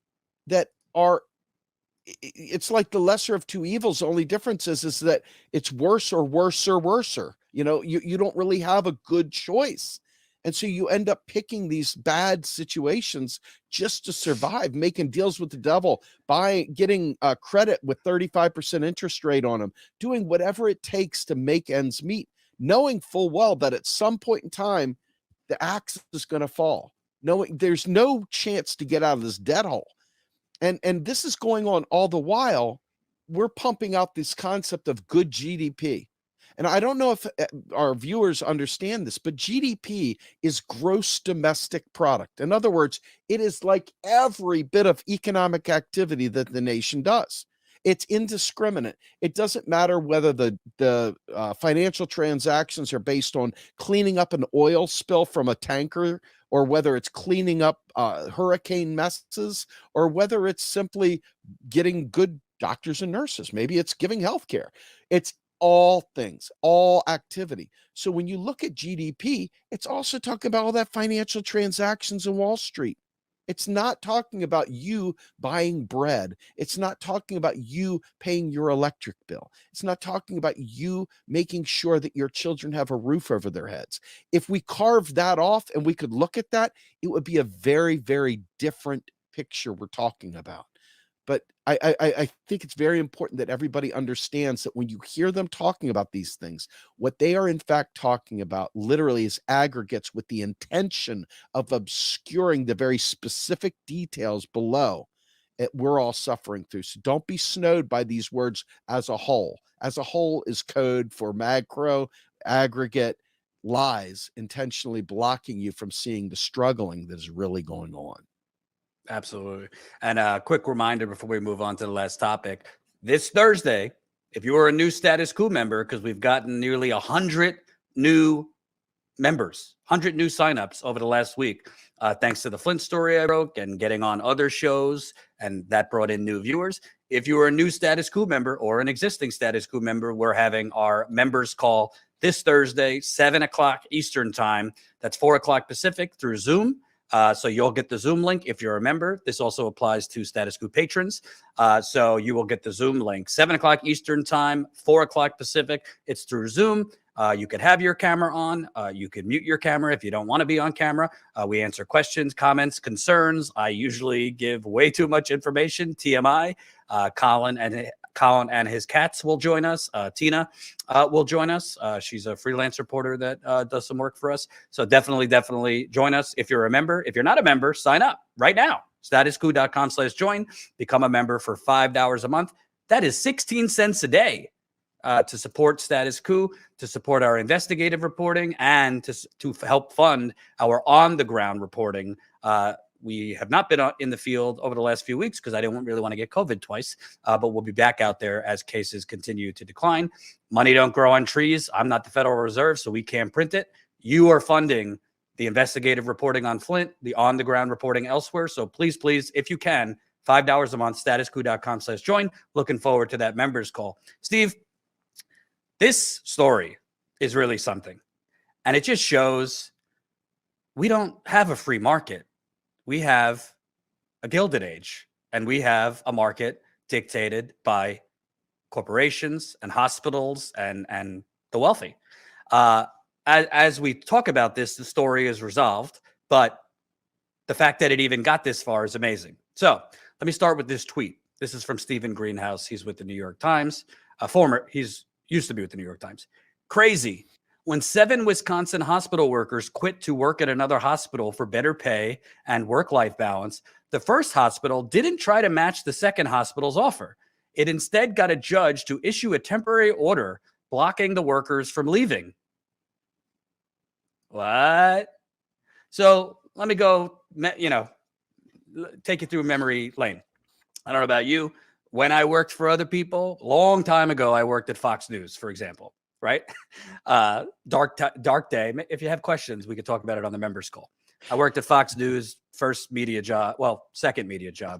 that are, it's like the lesser of two evils. The only difference is that it's worse or worse or worser. You know, you don't really have a good choice. And so you end up picking these bad situations just to survive, making deals with the devil, getting credit with 35% interest rate on them, doing whatever it takes to make ends meet, knowing full well that at some point in time, the axe is going to fall. Knowing there's no chance to get out of this debt hole. And this is going on all the while. We're pumping out this concept of good GDP. And I don't know if our viewers understand this, but GDP is gross domestic product. In other words, it is like every bit of economic activity that the nation does. It's indiscriminate. It doesn't matter whether the financial transactions are based on cleaning up an oil spill from a tanker, or whether it's cleaning up hurricane messes, or whether it's simply getting good doctors and nurses. Maybe it's giving healthcare. It's all things, all activity. So when you look at GDP, it's also talking about all that financial transactions in Wall Street. It's not talking about you buying bread. It's not talking about you paying your electric bill. It's not talking about you making sure that your children have a roof over their heads. If we carved that off and we could look at that, it would be a very, very different picture we're talking about. But I think it's very important that everybody understands that when you hear them talking about these things, what they are in fact talking about literally is aggregates with the intention of obscuring the very specific details below it we're all suffering through. So don't be snowed by these words as a whole. As a whole is code for macro, aggregate lies, intentionally blocking you from seeing the struggling that is really going on. Absolutely. And a quick reminder before we move on to the last topic. This Thursday, if you are a new Status Coup member, because we've gotten nearly 100 new members, 100 new signups over the last week, thanks to the Flint story I wrote and getting on other shows, and that brought in new viewers. If you are a new Status Coup member or an existing Status Coup member, we're having our members call this Thursday, 7 o'clock Eastern time. That's 4 o'clock Pacific through Zoom. So you'll get the Zoom link if you're a member. This also applies to Status Coup patrons. So you will get the Zoom link, 7 o'clock Eastern time, 4 o'clock Pacific. It's through Zoom. You could have your camera on. You could mute your camera if you don't want to be on camera. We answer questions, comments, concerns. I usually give way too much information, TMI. Colin and his cats will join us. Tina will join us. She's a freelance reporter that does some work for us. So definitely join us if you're a member. If you're not a member, sign up right now. StatusCoup.com/join. Become a member for $5 a month. That is 16 cents a day to support Status Coup, to support our investigative reporting, and to help fund our on-the-ground reporting. We have not been in the field over the last few weeks because I didn't really want to get COVID twice, but we'll be back out there as cases continue to decline. Money don't grow on trees. I'm not the Federal Reserve, so we can't print it. You are funding the investigative reporting on Flint, the on-the-ground reporting elsewhere. So please, if you can, $5 a month, statuscoup.com/join. Looking forward to that members call. Steve, this story is really something, and it just shows we don't have a free market. We have a Gilded Age, and we have a market dictated by corporations and hospitals and the wealthy. As we talk about this, the story is resolved, but the fact that it even got this far is amazing. So let me start with this tweet. This is from Stephen Greenhouse. He's with the New York Times. He's used to be with the New York Times. Crazy. When 7 Wisconsin hospital workers quit to work at another hospital for better pay and work-life balance, the first hospital didn't try to match the second hospital's offer. It instead got a judge to issue a temporary order blocking the workers from leaving. What? So let me go, take you through memory lane. I don't know about you. When I worked for other people, long time ago, I worked at Fox News, for example. Right? Dark day. If you have questions, we could talk about it on the members call. I worked at Fox News, second media job.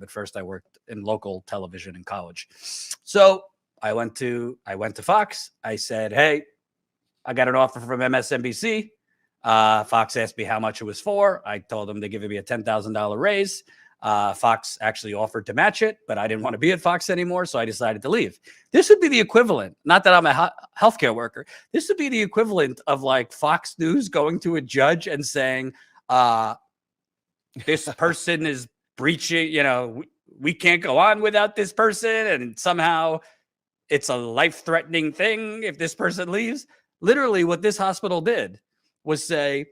At first I worked in local television in college. So I went to Fox. I said, hey, I got an offer from MSNBC. Fox asked me how much it was for. I told them they're giving me a $10,000 raise. Fox actually offered to match it, but I didn't want to be at Fox anymore, so I decided to leave. This would be the equivalent, not that I'm a healthcare worker, this would be the equivalent of like Fox News going to a judge and saying, this person is breaching, we can't go on without this person, and somehow it's a life-threatening thing if this person leaves. Literally what this hospital did was say,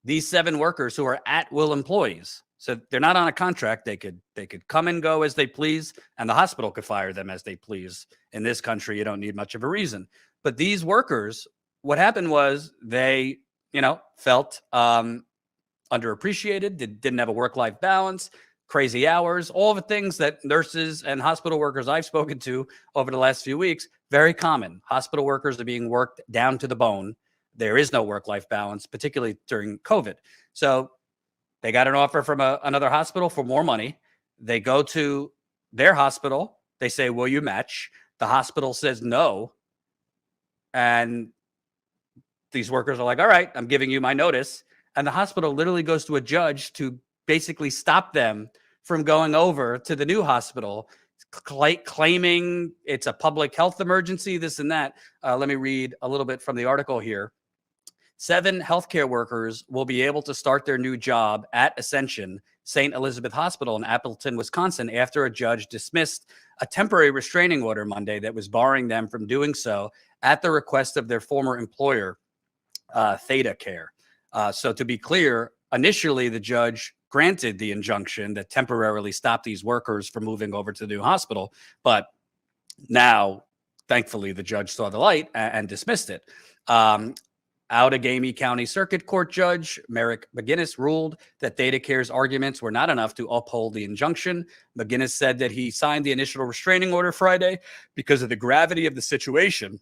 these 7 workers who are at-will employees, so they're not on a contract. They could come and go as they please, and the hospital could fire them as they please. In this country, you don't need much of a reason. But these workers, what happened was they, felt underappreciated, didn't have a work-life balance, crazy hours, all the things that nurses and hospital workers I've spoken to over the last few weeks, very common. Hospital workers are being worked down to the bone. There is no work-life balance, particularly during COVID. So they got an offer from another hospital for more money. They go to their hospital. They say, will you match? The hospital says no. And these workers are like, all right, I'm giving you my notice. And the hospital literally goes to a judge to basically stop them from going over to the new hospital, claiming it's a public health emergency, this and that. Let me read a little bit from the article here. 7 healthcare workers will be able to start their new job at Ascension St. Elizabeth Hospital in Appleton, Wisconsin, after a judge dismissed a temporary restraining order Monday that was barring them from doing so at the request of their former employer, ThedaCare. So to be clear, initially the judge granted the injunction that temporarily stopped these workers from moving over to the new hospital, but now, thankfully, the judge saw the light and dismissed it. Outagamie County Circuit Court Judge Merrick McGinnis ruled that ThedaCare's arguments were not enough to uphold the injunction. McGinnis said that he signed the initial restraining order Friday because of the gravity of the situation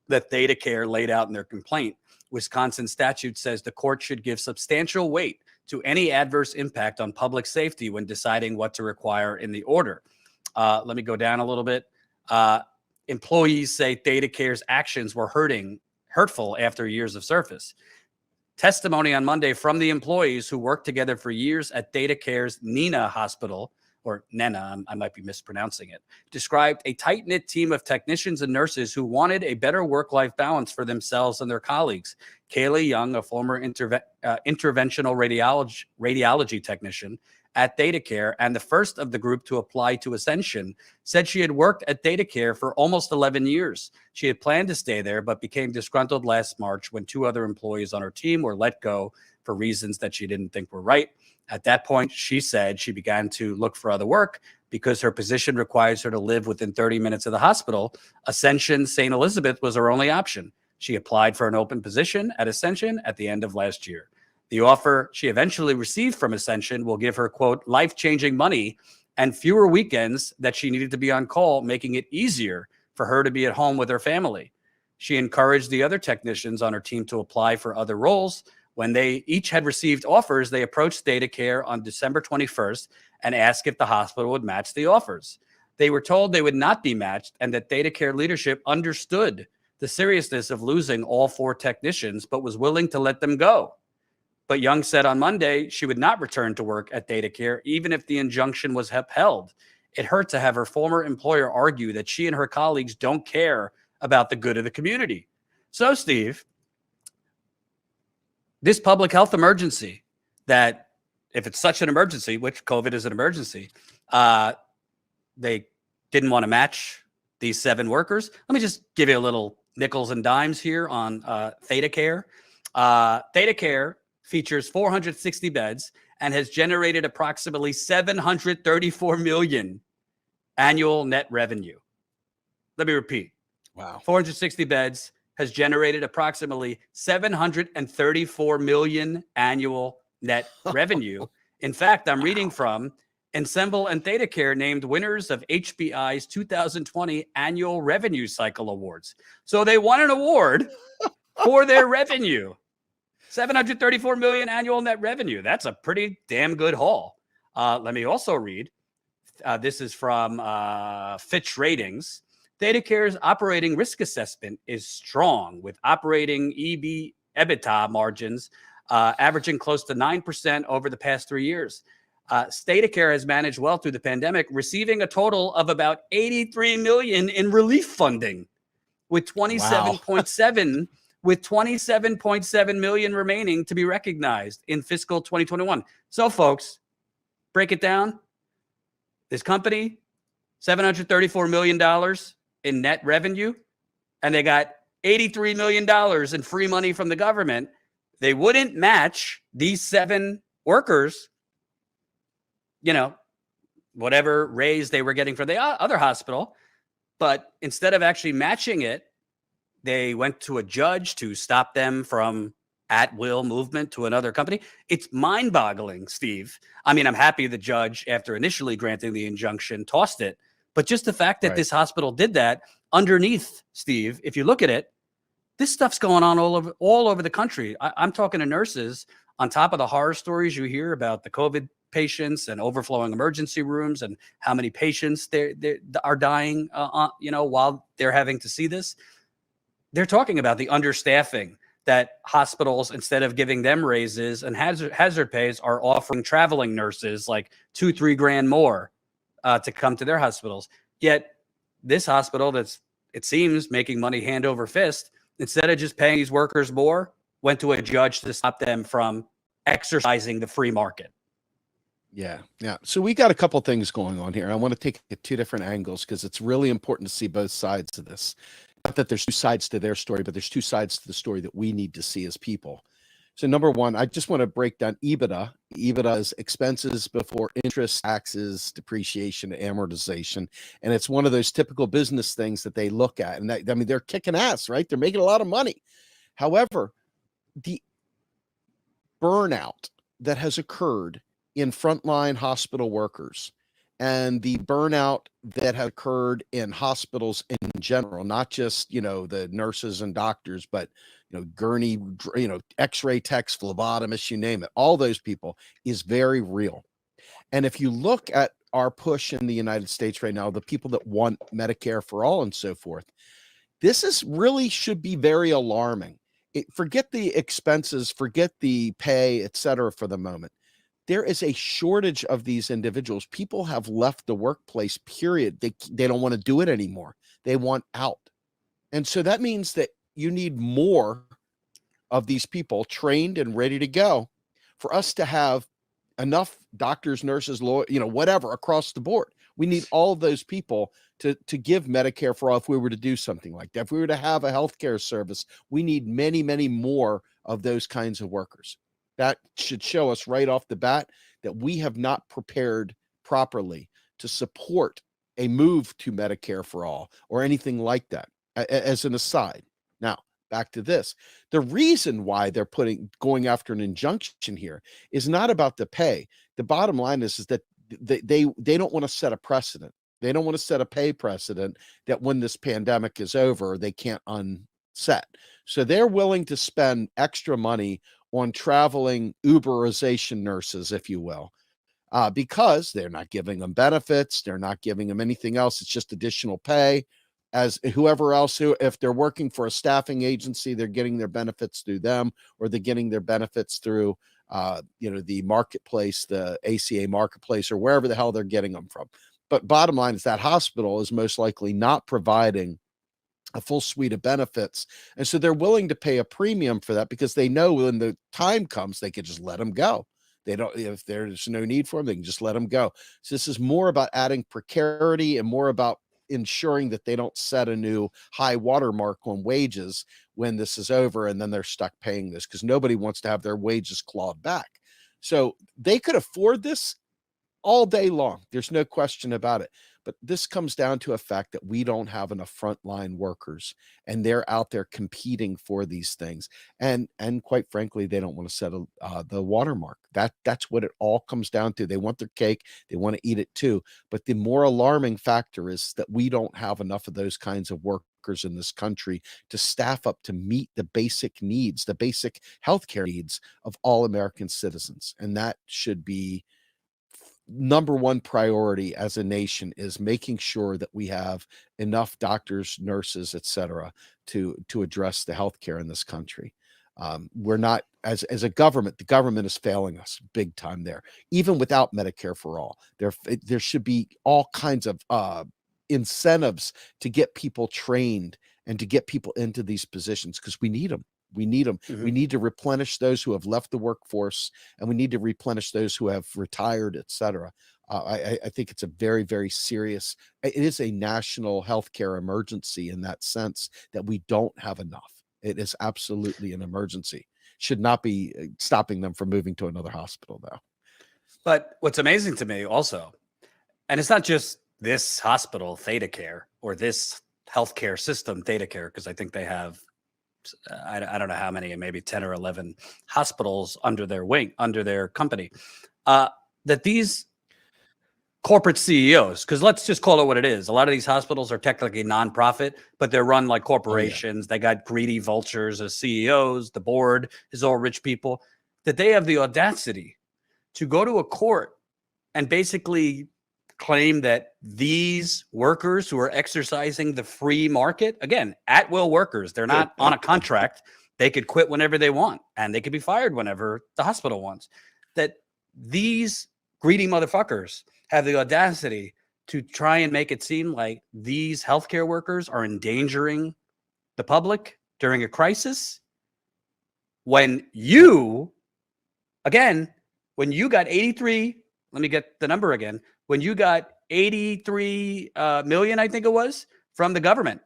that ThedaCare laid out in their complaint. Wisconsin statute says the court should give substantial weight to any adverse impact on public safety when deciding what to require in the order. Let me go down a little bit. Employees say ThedaCare's actions were hurtful after years of service. Testimony on Monday from the employees who worked together for years at ThedaCare's Nina Hospital, or Nena, I might be mispronouncing it, described a tight-knit team of technicians and nurses who wanted a better work-life balance for themselves and their colleagues. Kaylee Young, a former interventional radiology technician at ThedaCare and the first of the group to apply to Ascension, said she had worked at ThedaCare for almost 11 years. She had planned to stay there, but became disgruntled last March when 2 other employees on her team were let go for reasons that she didn't think were right. At that point, she said she began to look for other work because her position requires her to live within 30 minutes of the hospital. Ascension St. Elizabeth was her only option. She applied for an open position at Ascension at the end of last year. The offer she eventually received from Ascension will give her, quote, life-changing money and fewer weekends that she needed to be on call, making it easier for her to be at home with her family. She encouraged the other technicians on her team to apply for other roles. When they each had received offers, they approached ThedaCare on December 21st and asked if the hospital would match the offers. They were told they would not be matched and that ThedaCare leadership understood the seriousness of losing all 4 technicians, but was willing to let them go. But Young said on Monday she would not return to work at ThedaCare, even if the injunction was upheld. It hurt to have her former employer argue that she and her colleagues don't care about the good of the community. So, Steve, this public health emergency, that if it's such an emergency, which COVID is an emergency, they didn't want to match these 7 workers. Let me just give you a little nickels and dimes here on ThedaCare. ThedaCare features 460 beds and has generated approximately $734 million annual net revenue. Let me repeat. Wow. 460 beds has generated approximately $734 million annual net revenue. In fact, I'm reading from Ensemble and ThedaCare named winners of HBI's 2020 Annual Revenue Cycle Awards. So they won an award for their revenue. 734 million annual net revenue. That's a pretty damn good haul. Let me also read. This is from Fitch Ratings. ThedaCare's operating risk assessment is strong, with operating EBITDA margins averaging close to 9% over the past 3 years. ThedaCare has managed well through the pandemic, receiving a total of about $83 million in relief funding, with 27.7 million remaining to be recognized in fiscal 2021. So, folks, break it down. This company, $734 million in net revenue, and they got $83 million in free money from the government. They wouldn't match these 7 workers, whatever raise they were getting from the other hospital. But instead of actually matching it, they went to a judge to stop them from at-will movement to another company. It's mind-boggling, Steve. I mean, I'm happy the judge, after initially granting the injunction, tossed it. But just the fact that this hospital did that, underneath, Steve, if you look at it, this stuff's going on all over the country. I'm talking to nurses on top of the horror stories you hear about the COVID patients and overflowing emergency rooms and how many patients they are dying, while they're having to see this. They're talking about the understaffing that hospitals, instead of giving them raises and hazard pays, are offering traveling nurses like $2-3 grand more to come to their hospitals. Yet this hospital that's, it seems, making money hand over fist, instead of just paying these workers more, went to a judge to stop them from exercising the free market. Yeah. So we got a couple things going on here. I want to take it two different angles because it's really important to see both sides of this. Not that there's two sides to their story, but there's two sides to the story that we need to see as people. So number one, I just want to break down EBITDA. EBITDA is expenses before interest, taxes, depreciation, amortization. And it's one of those typical business things that they look at. And I mean, they're kicking ass, right? They're making a lot of money. However, the burnout that has occurred in frontline hospital workers and the burnout that had occurred in hospitals in general, not just, the nurses and doctors, but, gurney, x-ray techs, phlebotomists, you name it, all those people is very real. And if you look at our push in the United States right now, the people that want Medicare for all and so forth, this is really should be very alarming. Forget the expenses, forget the pay, et cetera, for the moment. There is a shortage of these individuals. People have left the workplace, period. They don't want to do it anymore. They want out. And so that means that you need more of these people trained and ready to go for us to have enough doctors, nurses, whatever across the board. We need all of those people to give Medicare for all if we were to do something like that. If we were to have a healthcare service, we need many, many more of those kinds of workers. That should show us right off the bat that we have not prepared properly to support a move to Medicare for all or anything like that, as an aside. Now, back to this. The reason why they're going after an injunction here is not about the pay. The bottom line is that they don't want to set a precedent. They don't want to set a pay precedent that when this pandemic is over, they can't unset. So they're willing to spend extra money on traveling Uberization nurses, if you will, because they're not giving them benefits. They're not giving them anything else. It's just additional pay. As whoever else, if they're working for a staffing agency, they're getting their benefits through them, or they're getting their benefits through, the marketplace, the ACA marketplace, or wherever the hell they're getting them from. But bottom line is that hospital is most likely not providing a full suite of benefits. And so they're willing to pay a premium for that because they know when the time comes, they could just let them go. They don't, if there's no need for them, they can just let them go. So this is more about adding precarity and more about ensuring that they don't set a new high watermark on wages when this is over. And then they're stuck paying this because nobody wants to have their wages clawed back. So they could afford this all day long. There's no question about it. But this comes down to a fact that we don't have enough frontline workers, and they're out there competing for these things. And quite frankly, they don't want to set the watermark. That's what it all comes down to. They want their cake. They want to eat it too. But the more alarming factor is that we don't have enough of those kinds of workers in this country to staff up to meet the basic needs, the basic healthcare needs of all American citizens. And that should be number one priority as a nation, is making sure that we have enough doctors, nurses, et cetera, to address the healthcare in this country. We're not, as a government, the government is failing us big time there. Even without Medicare for all, there should be all kinds of incentives to get people trained and to get people into these positions because we need them. We need them. Mhm. We need to replenish those who have left the workforce, and we need to replenish those who have retired, et cetera. I think it's a very, very serious, it is a national healthcare emergency in that sense that we don't have enough. It is absolutely an emergency. Should not be stopping them from moving to another hospital, though. But what's amazing to me also, and it's not just this hospital, ThedaCare, or this healthcare system, ThedaCare, because I think they have, I don't know how many, maybe 10 or 11 hospitals under their wing, under their company, that these corporate CEOs, because let's just call it what it is. A lot of these hospitals are technically nonprofit, but they're run like corporations. They got greedy vultures as CEOs. The board is all rich people, that they have the audacity to go to a court and basically claim that these workers who are exercising the free market, again, at will workers, they're not on a contract. They could quit whenever they want, and they could be fired whenever the hospital wants. That these greedy motherfuckers have the audacity to try and make it seem like these healthcare workers are endangering the public during a crisis. when you, again, when you got 83, let me get the number again. When you got 83 million, I think it was, from the government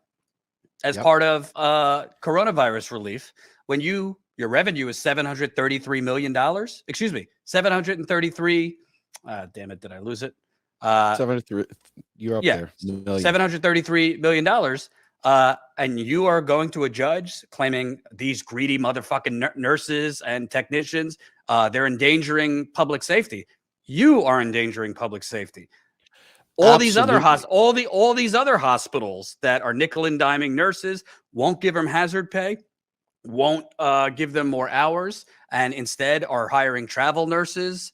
as part of coronavirus relief, when your revenue is $733 million, excuse me, 733, damn it, did I lose it? 73, you're up there. $733 million. And you are going to a judge claiming these greedy motherfucking nurses and technicians, they're endangering public safety. You are endangering public safety. All these other all these other hospitals that are nickel and diming nurses won't give them hazard pay, won't give them more hours, and instead are hiring travel nurses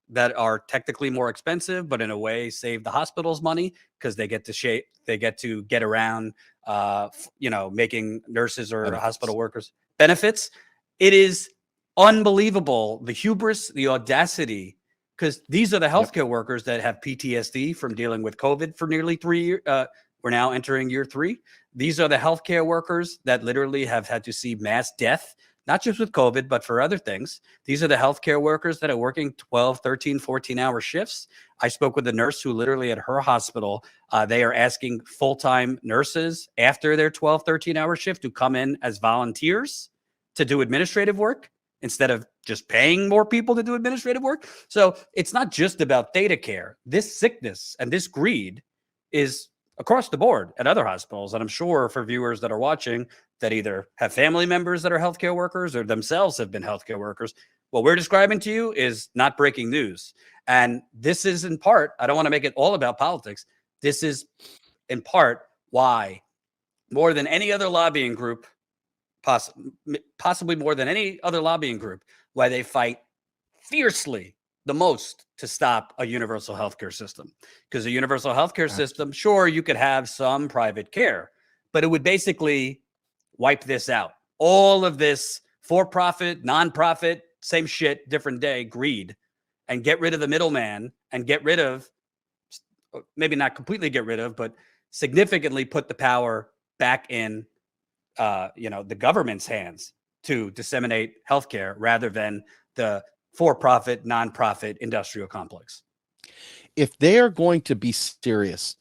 that are technically more expensive, but in a way save the hospital's money because they get to get around, making nurses or hospital workers benefits. It is unbelievable, the hubris, the audacity, because these are the healthcare workers that have PTSD from dealing with COVID for nearly 3 years. We're now entering year 3. These are the healthcare workers that literally have had to see mass death, not just with COVID, but for other things. These are the healthcare workers that are working 12, 13, 14-hour shifts. I spoke with a nurse who literally at her hospital, they are asking full-time nurses after their 12, 13-hour shift to come in as volunteers to do administrative work instead of just paying more people to do administrative work. So it's not just about ThedaCare. This sickness and this greed is across the board at other hospitals. And I'm sure for viewers that are watching that either have family members that are healthcare workers or themselves have been healthcare workers, what we're describing to you is not breaking news. And this is in part, I don't want to make it all about politics. This is in part why more than any other lobbying group, possibly more than any other lobbying group, why they fight fiercely the most to stop a universal healthcare system. Because a universal healthcare system, sure, you could have some private care, but it would basically wipe this out. All of this for-profit, non-profit, same shit, different day, greed, and get rid of the middleman and get rid of, maybe not completely get rid of, but significantly put the power back in the government's hands to disseminate healthcare rather than the for-profit, non-profit industrial complex. If they are going to be serious,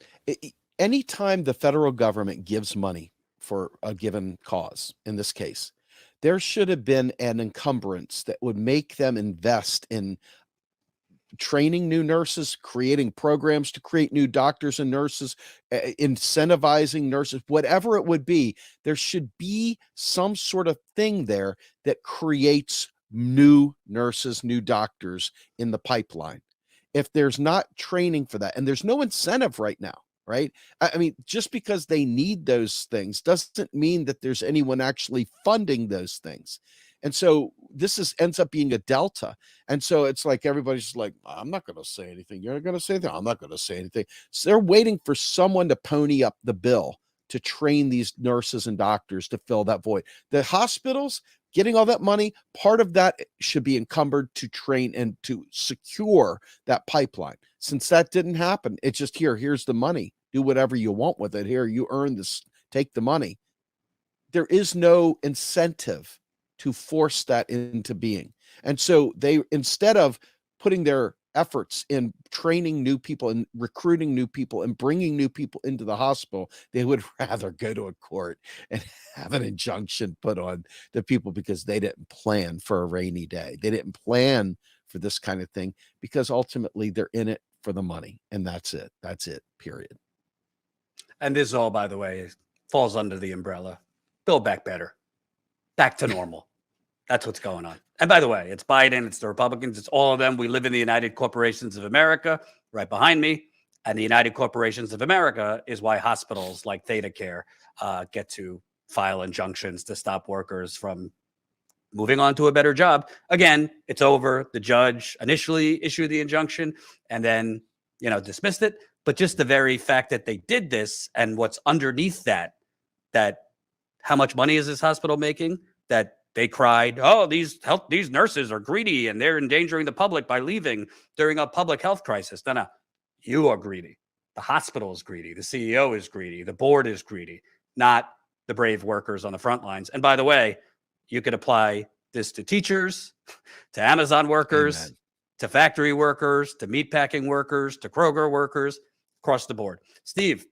anytime the federal government gives money for a given cause, in this case, there should have been an encumbrance that would make them invest in training new nurses, creating programs to create new doctors and nurses, incentivizing nurses, whatever it would be. There should be some sort of thing there that creates new nurses, new doctors in the pipeline. If there's not training for that, and there's no incentive right now, right? I mean, just because they need those things doesn't mean that there's anyone actually funding those things. And so this ends up being a delta. And so it's like everybody's like, I'm not going to say anything. You're not going to say anything. I'm not going to say anything. So they're waiting for someone to pony up the bill to train these nurses and doctors to fill that void. The hospitals getting all that money, part of that should be encumbered to train and to secure that pipeline. Since that didn't happen, it's just here's the money. Do whatever you want with it. Here, you earn this, take the money. There is no incentive to force that into being. And so they, instead of putting their efforts in training new people and recruiting new people and bringing new people into the hospital, they would rather go to a court and have an injunction put on the people because they didn't plan for a rainy day. They didn't plan for this kind of thing because ultimately they're in it for the money. And that's it. That's it, period. And this all, by the way, falls under the umbrella. Build back better. Back to normal. That's what's going on. And by the way, it's Biden, it's the Republicans, it's all of them. We live in the United Corporations of America, right behind me. And the United Corporations of America is why hospitals like ThedaCare get to file injunctions to stop workers from moving on to a better job. Again, it's over. The judge initially issued the injunction and then, dismissed it. But just the very fact that they did this and what's underneath that how much money is this hospital making? That they cried, oh, these nurses are greedy and they're endangering the public by leaving during a public health crisis. No, you are greedy. The hospital is greedy. The CEO is greedy. The board is greedy, not the brave workers on the front lines. And by the way, you could apply this to teachers, to Amazon workers, Amen. to factory workers, to meatpacking workers, to Kroger workers, across the board. Steve,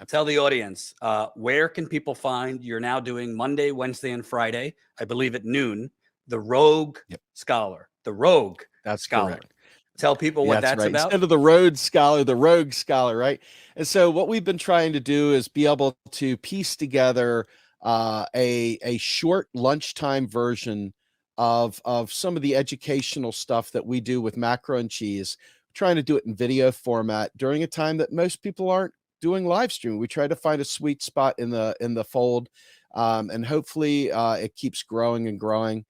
tell the audience, where can people find, you're now doing Monday, Wednesday, and Friday, I believe at noon, the Rogue Scholar. The Rogue That's Scholar. correct. Tell people what that's right. about. Instead of the Rhodes Scholar, the Rogue Scholar, right? And so what we've been trying to do is be able to piece together a short lunchtime version of some of the educational stuff that we do with Macro and Cheese, trying to do it in video format during a time that most people aren't doing live streaming. We try to find a sweet spot in the fold, and hopefully it keeps growing and growing.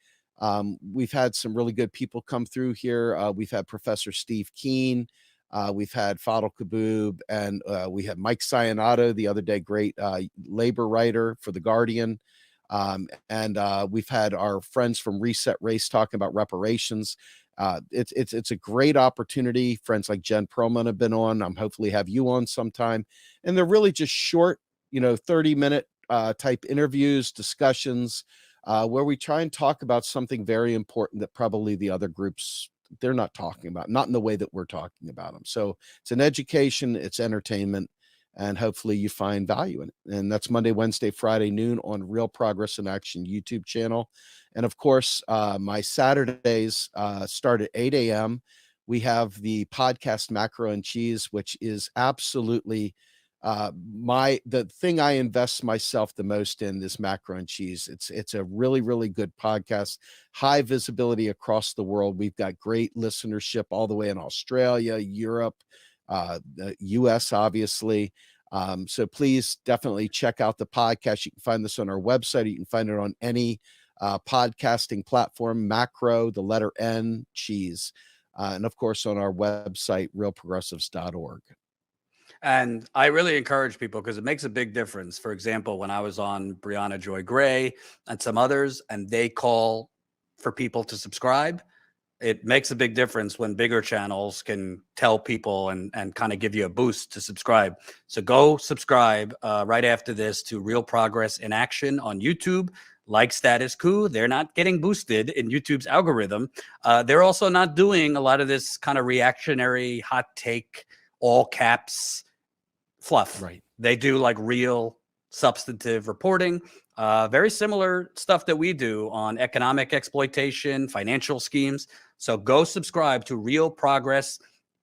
We've had some really good people come through here. We've had Professor Steve Keen. We've had Fadl Kaboub, and we had Mike Sionato the other day, great labor writer for The Guardian. And we've had our friends from Reset Race talking about reparations. It's a great opportunity. Friends like Jen Perlman have been on. I'm hopefully have you on sometime. And they're really just short, 30-minute type interviews, discussions, where we try and talk about something very important that probably the other groups, they're not talking about, not in the way that we're talking about them. So it's an education, it's entertainment, and hopefully you find value in it. And that's Monday, Wednesday, Friday noon on Real Progress in Action YouTube channel. And of course, my Saturdays start at 8 a.m. We have the podcast Macro and Cheese, which is absolutely the thing I invest myself the most in, this Macro and Cheese. It's a really, really good podcast, high visibility across the world. We've got great listenership all the way in Australia, Europe, the US, obviously. So please definitely check out the podcast. You can find this on our website. You can find it on any podcasting platform, Macro, the letter N, Cheese. And of course, on our website, realprogressives.org. And I really encourage people, because it makes a big difference. For example, when I was on Brianna Joy Gray and some others, and they call for people to subscribe, it makes a big difference when bigger channels can tell people and kind of give you a boost to subscribe. So go subscribe right after this to Real Progress in Action on YouTube. Like Status Coup, they're not getting boosted in YouTube's algorithm. They're also not doing a lot of this kind of reactionary, hot take, all caps fluff. Right. They do like real substantive reporting, very similar stuff that we do on economic exploitation, financial schemes. So go subscribe to Real Progress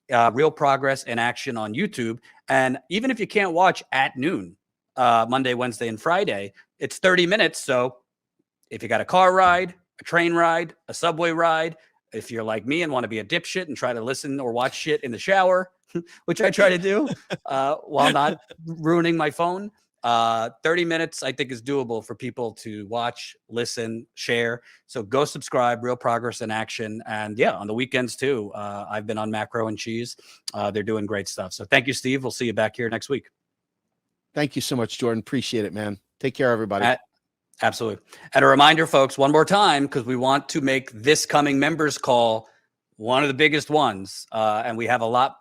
in Action on YouTube. And even if you can't watch at noon, Monday, Wednesday, and Friday, it's 30 minutes. So if you got a car ride, a train ride, a subway ride, if you're like me and want to be a dipshit and try to listen or watch shit in the shower, which I try to do while not ruining my phone, 30 minutes, I think, is doable for people to watch, listen, share. So go subscribe, Real Progress in Action. And yeah, on the weekends too, I've been on Macro and Cheese. They're doing great stuff. So thank you, Steve. We'll see you back here next week. Thank you so much, Jordan. Appreciate it, man. Take care, everybody. Absolutely. And a reminder, folks, one more time, because we want to make this coming members call one of the biggest ones. And we have a lot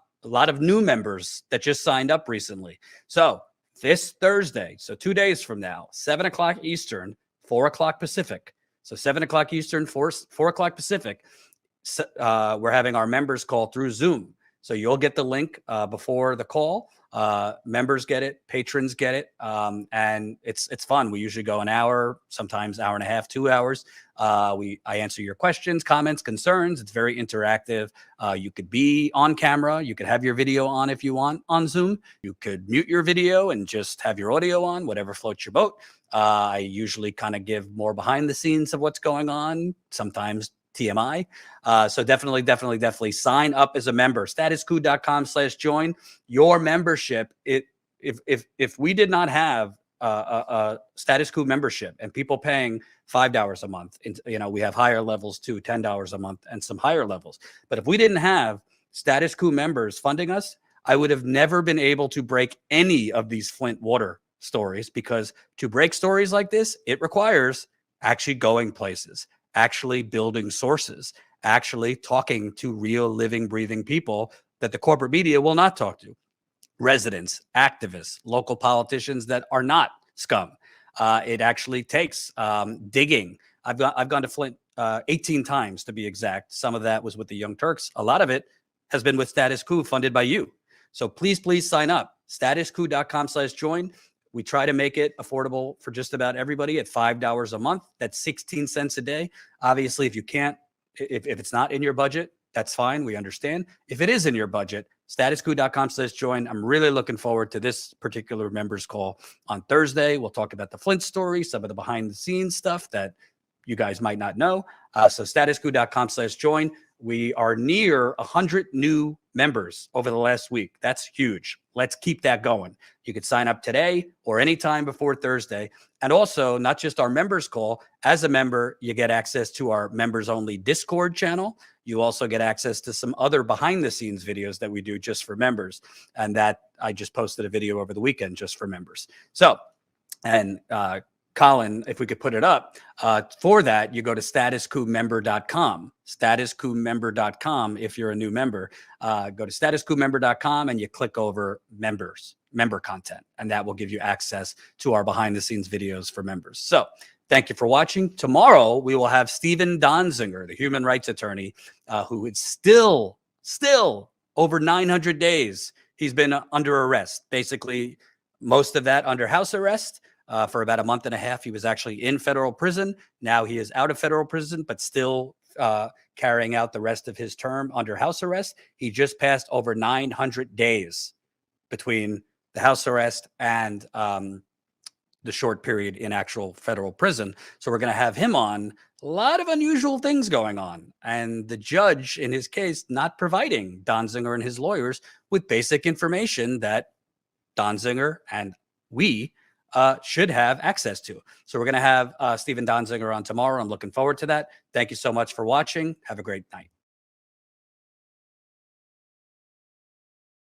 of new members that just signed up recently. So this Thursday, so 2 days from now, 7 o'clock Eastern, 4 o'clock Pacific. So 7 o'clock Eastern, 4 o'clock Pacific. We're having our members call through Zoom. So you'll get the link before the call. Members get it, patrons get it, and it's fun. We usually go an hour, sometimes hour and a half, 2 hours. I answer your questions, comments, concerns. It's very interactive. You could be on camera. You could have your video on if you want on Zoom. You could mute your video and just have your audio on, whatever floats your boat. I usually kind of give more behind the scenes of what's going on, sometimes TMI. So definitely sign up as a member. StatusCoup.com/join. Your membership. If we did not have a Status Coup membership and people paying $5 a month, we have higher levels too, $10 a month and some higher levels. But if we didn't have Status Coup members funding us, I would have never been able to break any of these Flint water stories, because to break stories like this, it requires actually going places, actually building sources, actually talking to real living, breathing people that the corporate media will not talk to. Residents, activists, local politicians that are not scum. It actually takes digging. I've gone to Flint 18 times to be exact. Some of that was with the Young Turks. A lot of it has been with Status Coup, funded by you. So please sign up. StatusCoup.com/join. We try to make it affordable for just about everybody at $5 a month. That's 16 cents a day. Obviously, if you can't, if it's not in your budget, that's fine. We understand. If it is in your budget, StatusCoup.com/join. I'm really looking forward to this particular members call on Thursday. We'll talk about the Flint story, some of the behind the scenes stuff that you guys might not know. So StatusCoup.com/join. We are near 100 new members over the last week. That's huge. Let's keep that going. You could sign up today or anytime before Thursday. And also, not just our members call. As a member, you get access to our members only Discord channel. You also get access to some other behind the scenes videos that we do just for members. And that I just posted a video over the weekend just for members. So, and Colin, if we could put it up, for that, you go to StatusCoupMember.com. StatusCoupMember.com if you're a new member. Go to StatusCoupMember.com and you click over member content, and that will give you access to our behind-the-scenes videos for members. So thank you for watching. Tomorrow, we will have Stephen Donziger, the human rights attorney, who is still over 900 days. He's been under arrest, basically most of that under house arrest. For about a month and a half, he was actually in federal prison. Now he is out of federal prison, but still carrying out the rest of his term under house arrest. He just passed over 900 days between the house arrest and the short period in actual federal prison. So we're going to have him on. A lot of unusual things going on. And the judge, in his case, not providing Donziger and his lawyers with basic information that Donziger and we should have access to. So we're going to have Stephen Donziger on tomorrow. I'm looking forward to that. Thank you so much for watching. Have a great night.